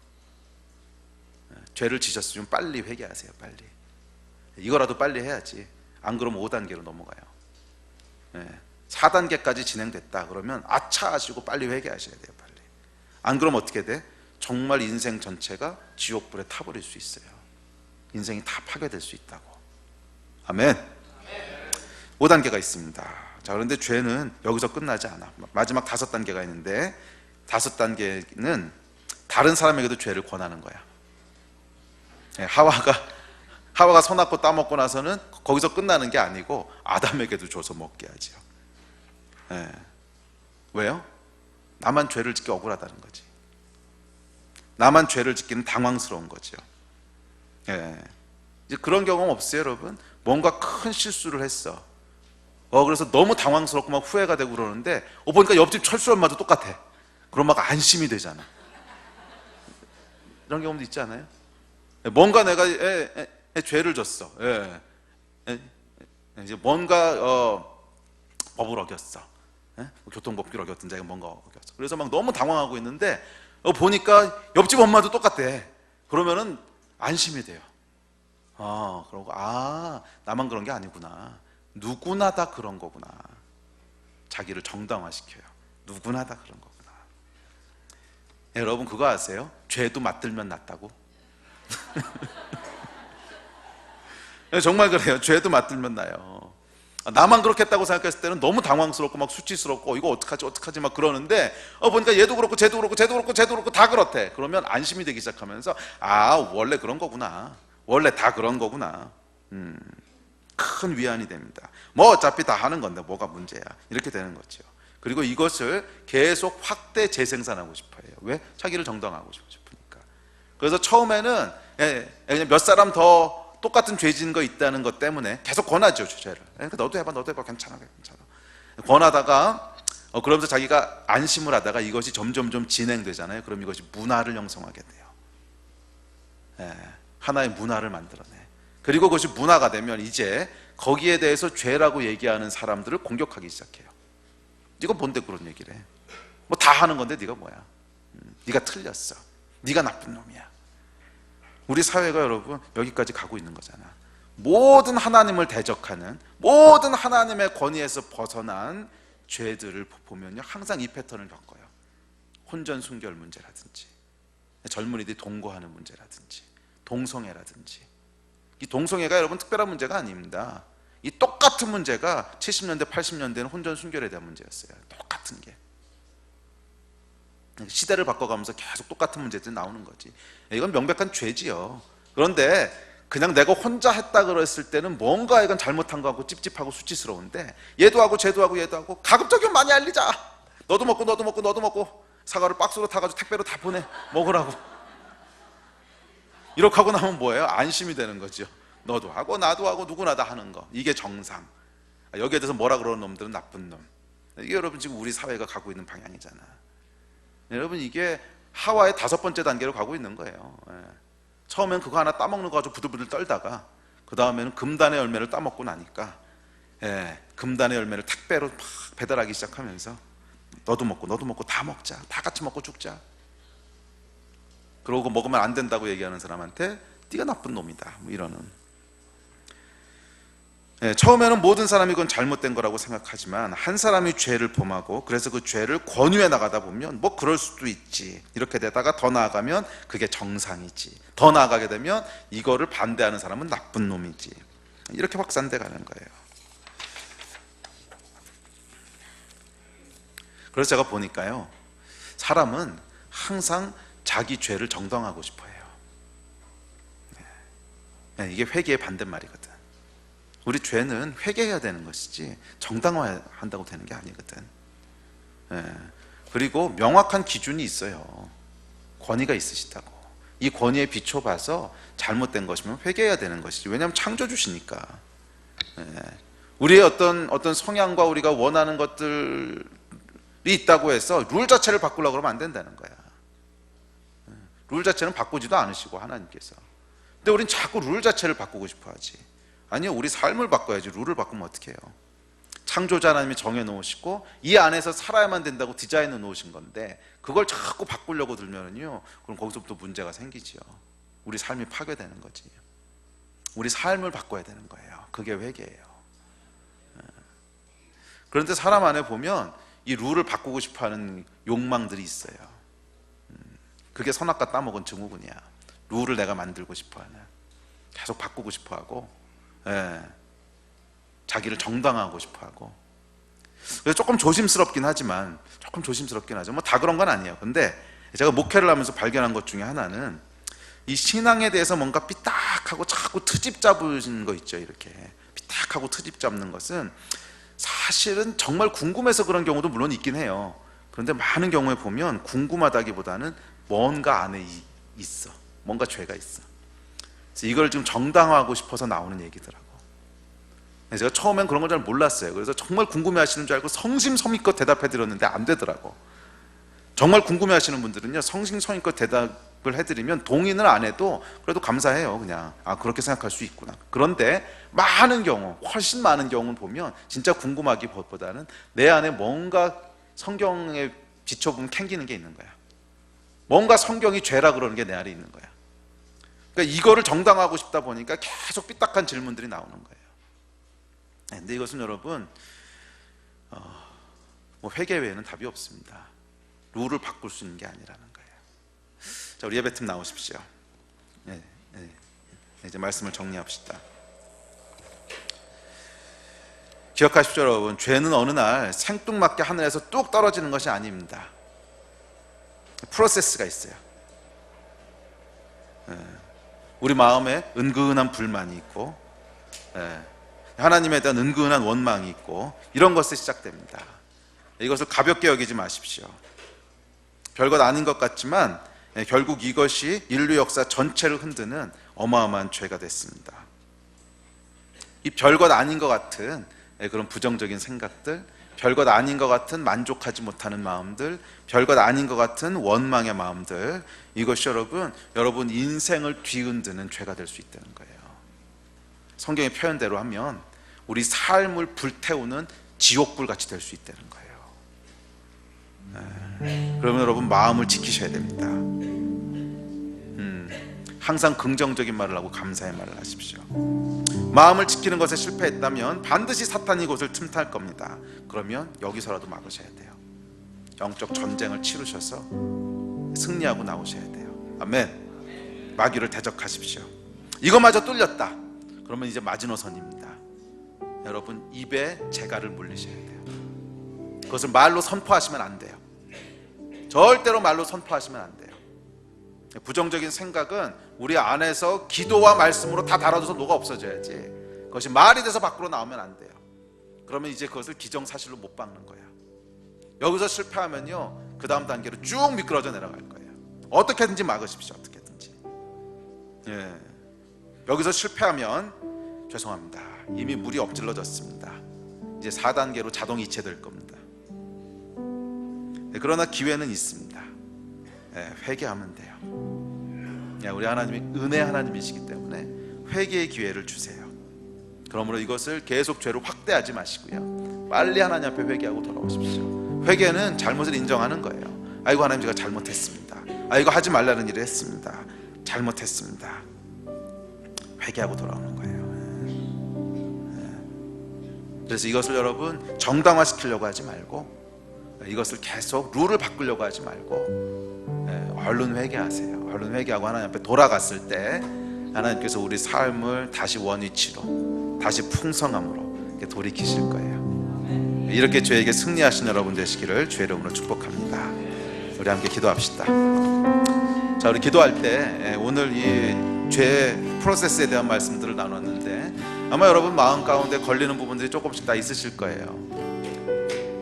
죄를 지셨으면 빨리 회개하세요. 빨리. 이거라도 빨리 해야지. 안 그러면 5단계로 넘어가요. 4단계까지 진행됐다 그러면 아차 하시고 빨리 회개하셔야 돼요. 빨리. 안 그러면 어떻게 돼? 정말 인생 전체가 지옥불에 타버릴 수 있어요. 인생이 다 파괴될 수 있다고. 아멘. 5단계가 있습니다. 자, 그런데 죄는 여기서 끝나지 않아. 마지막 5단계가 있는데 5단계는 다른 사람에게도 죄를 권하는 거야. 하와가 손아귀 따먹고 나서는 거기서 끝나는 게 아니고 아담에게도 줘서 먹게 하죠. 왜요? 나만 죄를 짓기 억울하다는 거지. 나만 죄를 짓기는 당황스러운 거죠. 이제 그런 경험 없어요, 여러분? 뭔가 큰 실수를 했어. 그래서 너무 당황스럽고 막 후회가 되고 그러는데 보니까 옆집 철수 엄마도 똑같아. 그럼 막 안심이 되잖아. 이런 경험도 있지 않아요? 뭔가 내가 죄를 졌어. 이제 뭔가 법을 어겼어. 교통법규를 어겼든 자기가 뭔가 어겼어. 그래서 막 너무 당황하고 있는데 보니까 옆집 엄마도 똑같대. 그러면은 안심이 돼요. 그러고 나만 그런 게 아니구나. 누구나 다 그런 거구나. 자기를 정당화시켜요. 누구나 다 그런 거구나. 여러분 그거 아세요? 죄도 맞들면 낫다고? 정말 그래요. 죄도 맞들면 나요. 나만 그렇게 했다고 생각했을 때는 너무 당황스럽고 막 수치스럽고 이거 어떡하지 막 그러는데 보니까 얘도 그렇고 쟤도 그렇고 다 그렇대. 그러면 안심이 되기 시작하면서 원래 그런 거구나. 원래 다 그런 거구나. 큰 위안이 됩니다. 어차피 다 하는 건데 뭐가 문제야. 이렇게 되는 거죠. 그리고 이것을 계속 확대 재생산하고 싶어요. 왜? 자기를 정당화하고 싶으니까. 그래서 처음에는 그냥 몇 사람 더 똑같은 죄 지은 거 있다는 것 때문에 계속 권하죠, 죄를. 그러니까 너도 해봐, 괜찮아. 권하다가 그러면서 자기가 안심을 하다가 이것이 점점 진행되잖아요. 그럼 이것이 문화를 형성하게 돼요. 하나의 문화를 만들어내. 그리고 그것이 문화가 되면 이제 거기에 대해서 죄라고 얘기하는 사람들을 공격하기 시작해요. 네가 뭔데 그런 얘기를 해? 다 하는 건데 네가 뭐야? 네가 틀렸어. 네가 나쁜 놈이야. 우리 사회가 여러분 여기까지 가고 있는 거잖아. 모든 하나님을 대적하는, 모든 하나님의 권위에서 벗어난 죄들을 보면요 항상 이 패턴을 겪어요. 혼전순결 문제라든지, 젊은이들이 동거하는 문제라든지, 동성애라든지, 이 동성애가 여러분 특별한 문제가 아닙니다. 이 똑같은 문제가 70년대 80년대는 혼전 순결에 대한 문제였어요. 똑같은 게 시대를 바꿔가면서 계속 똑같은 문제들이 나오는 거지. 이건 명백한 죄지요. 그런데 그냥 내가 혼자 했다 그랬을 때는 뭔가 이건 잘못한 거 같고 찝찝하고 수치스러운데, 얘도 하고 쟤도 하고 얘도 하고 가급적이면 많이 알리자. 너도 먹고 너도 먹고 너도 먹고 사과를 박스로 타가지고 택배로 다 보내 먹으라고. 이렇게 하고 나면 뭐예요? 안심이 되는 거죠. 너도 하고 나도 하고 누구나 다 하는 거, 이게 정상. 여기에 대해서 뭐라 그러는 놈들은 나쁜 놈. 이게 여러분 지금 우리 사회가 가고 있는 방향이잖아. 여러분 이게 하와의 5번째 단계로 가고 있는 거예요. 처음엔 그거 하나 따먹는 거 가지고 부들부들 떨다가 그 다음에는 금단의 열매를 따먹고 나니까 금단의 열매를 택배로 막 배달하기 시작하면서 너도 먹고 너도 먹고 다 먹자, 다 같이 먹고 죽자. 그러고 먹으면 안 된다고 얘기하는 사람한테 네가 나쁜 놈이다, 뭐 이러는. 처음에는 모든 사람이 그건 잘못된 거라고 생각하지만 한 사람이 죄를 범하고 그래서 그 죄를 권유해 나가다 보면 뭐 그럴 수도 있지, 이렇게 되다가 더 나아가면 그게 정상이지, 더 나아가게 되면 이거를 반대하는 사람은 나쁜 놈이지, 이렇게 확산돼 가는 거예요. 그래서 제가 보니까요, 사람은 항상 자기 죄를 정당화하고 싶어 해요. 이게 회개의 반대말이거든. 우리 죄는 회개해야 되는 것이지 정당화한다고 되는 게 아니거든. 그리고 명확한 기준이 있어요. 권위가 있으시다고. 이 권위에 비춰봐서 잘못된 것이면 회개해야 되는 것이지. 왜냐하면 창조주시니까. 우리의 어떤 성향과 우리가 원하는 것들이 있다고 해서 룰 자체를 바꾸려고 그러면 안 된다는 거야. 룰 자체는 바꾸지도 않으시고 하나님께서. 근데 우린 자꾸 룰 자체를 바꾸고 싶어 하지. 아니요, 우리 삶을 바꿔야지. 룰을 바꾸면 어떻게 해요? 창조자 하나님이 정해놓으시고 이 안에서 살아야만 된다고 디자인해 놓으신 건데 그걸 자꾸 바꾸려고 들면은요, 그럼 거기서부터 문제가 생기지요. 우리 삶이 파괴되는 거지. 우리 삶을 바꿔야 되는 거예요. 그게 회개예요. 그런데 사람 안에 보면 이 룰을 바꾸고 싶어하는 욕망들이 있어요. 그게 선악과 따먹은 증후군이야. 룰을 내가 만들고 싶어하는, 계속 바꾸고 싶어하고, 자기를 정당화하고 싶어하고. 그래서 조금 조심스럽긴 하지만, 뭐 다 그런 건 아니에요. 근데 제가 목회를 하면서 발견한 것 중에 하나는 이 신앙에 대해서 뭔가 삐딱하고 자꾸 트집 잡으시는 거 있죠. 이렇게 삐딱하고 트집 잡는 것은 사실은 정말 궁금해서 그런 경우도 물론 있긴 해요. 그런데 많은 경우에 보면 궁금하다기보다는 뭔가 안에 있어. 뭔가 죄가 있어. 그래서 이걸 좀 정당화하고 싶어서 나오는 얘기더라고. 제가 처음엔 그런 걸 잘 몰랐어요. 그래서 정말 궁금해 하시는 줄 알고 성심성의껏 대답해 드렸는데 안 되더라고. 정말 궁금해 하시는 분들은요, 성심성의껏 대답을 해드리면 동의는 안 해도 그래도 감사해요. 그냥 그렇게 생각할 수 있구나. 그런데 많은 경우, 훨씬 많은 경우는 보면 진짜 궁금하기보다는 내 안에 뭔가 성경에 비춰보면 캥기는 게 있는 거야. 뭔가 성경이 죄라 그러는 게 내 안에 있는 거야. 그러니까 이거를 정당화하고 싶다 보니까 계속 삐딱한 질문들이 나오는 거예요. 근데 이것은 여러분 뭐 회개 외에는 답이 없습니다. 룰을 바꿀 수 있는 게 아니라는 거예요. 자, 우리 예배팀 나오십시오. 이제 말씀을 정리합시다. 기억하십시오, 여러분. 죄는 어느 날 생뚱맞게 하늘에서 뚝 떨어지는 것이 아닙니다. 프로세스가 있어요. 우리 마음에 은근한 불만이 있고, 하나님에 대한 은근한 원망이 있고, 이런 것에 시작됩니다. 이것을 가볍게 여기지 마십시오. 별것 아닌 것 같지만 결국 이것이 인류 역사 전체를 흔드는 어마어마한 죄가 됐습니다. 이 별것 아닌 것 같은 그런 부정적인 생각들, 별것 아닌 것 같은 만족하지 못하는 마음들, 별것 아닌 것 같은 원망의 마음들, 이것이 여러분 인생을 뒤흔드는 죄가 될 수 있다는 거예요. 성경의 표현대로 하면 우리 삶을 불태우는 지옥불 같이 될 수 있다는 거예요. 그러면 여러분 마음을 지키셔야 됩니다. 항상 긍정적인 말을 하고 감사의 말을 하십시오. 마음을 지키는 것에 실패했다면 반드시 사탄이 그것을 틈탈 겁니다. 그러면 여기서라도 막으셔야 돼요. 영적 전쟁을 치르셔서 승리하고 나오셔야 돼요. 아멘. 마귀를 대적하십시오. 이거마저 뚫렸다. 그러면 이제 마지노선입니다. 여러분, 입에 재갈을 물리셔야 돼요. 그것을 말로 선포하시면 안 돼요. 절대로 말로 선포하시면 안 돼요. 부정적인 생각은 우리 안에서 기도와 말씀으로 다 달아줘서 녹아 없어져야지, 그것이 말이 돼서 밖으로 나오면 안 돼요. 그러면 이제 그것을 기정사실로 못 박는 거예요. 여기서 실패하면요, 그 다음 단계로 쭉 미끄러져 내려갈 거예요. 어떻게든지 막으십시오. 어떻게든지. 예. 여기서 실패하면 죄송합니다, 이미 물이 엎질러졌습니다. 이제 4단계로 자동 이체될 겁니다. 네, 그러나 기회는 있습니다. 네, 회개하면 돼요. 네, 우리 하나님이 은혜 하나님이시기 때문에 회개의 기회를 주세요. 그러므로 이것을 계속 죄로 확대하지 마시고요, 빨리 하나님 앞에 회개하고 돌아오십시오. 회개는 잘못을 인정하는 거예요. 아이고, 하나님, 제가 잘못했습니다. 아이고, 하지 말라는 일을 했습니다. 잘못했습니다. 회개하고 돌아오는 거예요. 그래서 이것을 여러분 정당화시키려고 하지 말고, 이것을 계속 룰을 바꾸려고 하지 말고, 얼른 회개하세요. 얼른 회개하고 하나님 앞에 돌아갔을 때 하나님께서 우리 삶을 다시 원위치로, 다시 풍성함으로 이렇게 돌이키실 거예요. 이렇게 죄에게 승리하신 여러분 되시기를 주의 이름으로 축복합니다. 우리 함께 기도합시다. 자, 우리 기도할 때 오늘 이 죄 프로세스에 대한 말씀들을 나눴는데, 아마 여러분 마음 가운데 걸리는 부분들이 조금씩 다 있으실 거예요.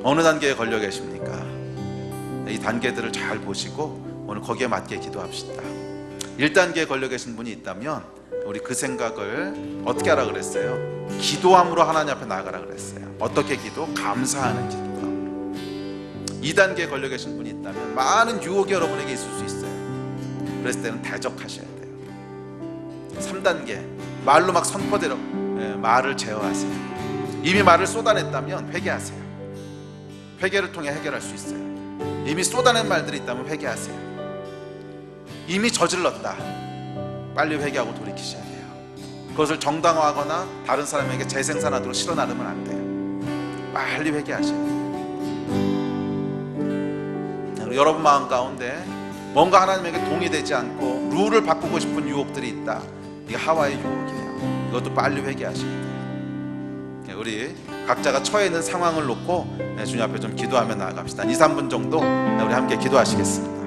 어느 단계에 걸려 계십니까? 이 단계들을 잘 보시고 오늘 거기에 맞게 기도합시다. 1단계에 걸려 계신 분이 있다면 우리 그 생각을 어떻게 하라 그랬어요? 기도함으로 하나님 앞에 나아가라 그랬어요. 어떻게 기도? 감사하는 기도. 2단계에 걸려 계신 분이 있다면 많은 유혹이 여러분에게 있을 수 있어요. 그랬을 때는 대적하셔야 돼요. 3단계, 말로 막 선포대로 말을 제어하세요. 이미 말을 쏟아냈다면 회개하세요. 회개를 통해 해결할 수 있어요. 이미 쏟아낸 말들이 있다면 회개하세요. 이미 저질렀다, 빨리 회개하고 돌이키셔야 돼요. 그것을 정당화하거나 다른 사람에게 재생산하도록 실어 나르면 안 돼요. 빨리 회개하셔야 돼요. 여러분 마음 가운데 뭔가 하나님에게 동의되지 않고 룰을 바꾸고 싶은 유혹들이 있다. 이게 하와의 유혹이에요. 이것도 빨리 회개하셔야 돼요. 우리 각자가 처해 있는 상황을 놓고 주님 앞에 좀 기도하며 나아갑시다. 2, 3분 정도 우리 함께 기도하시겠습니다.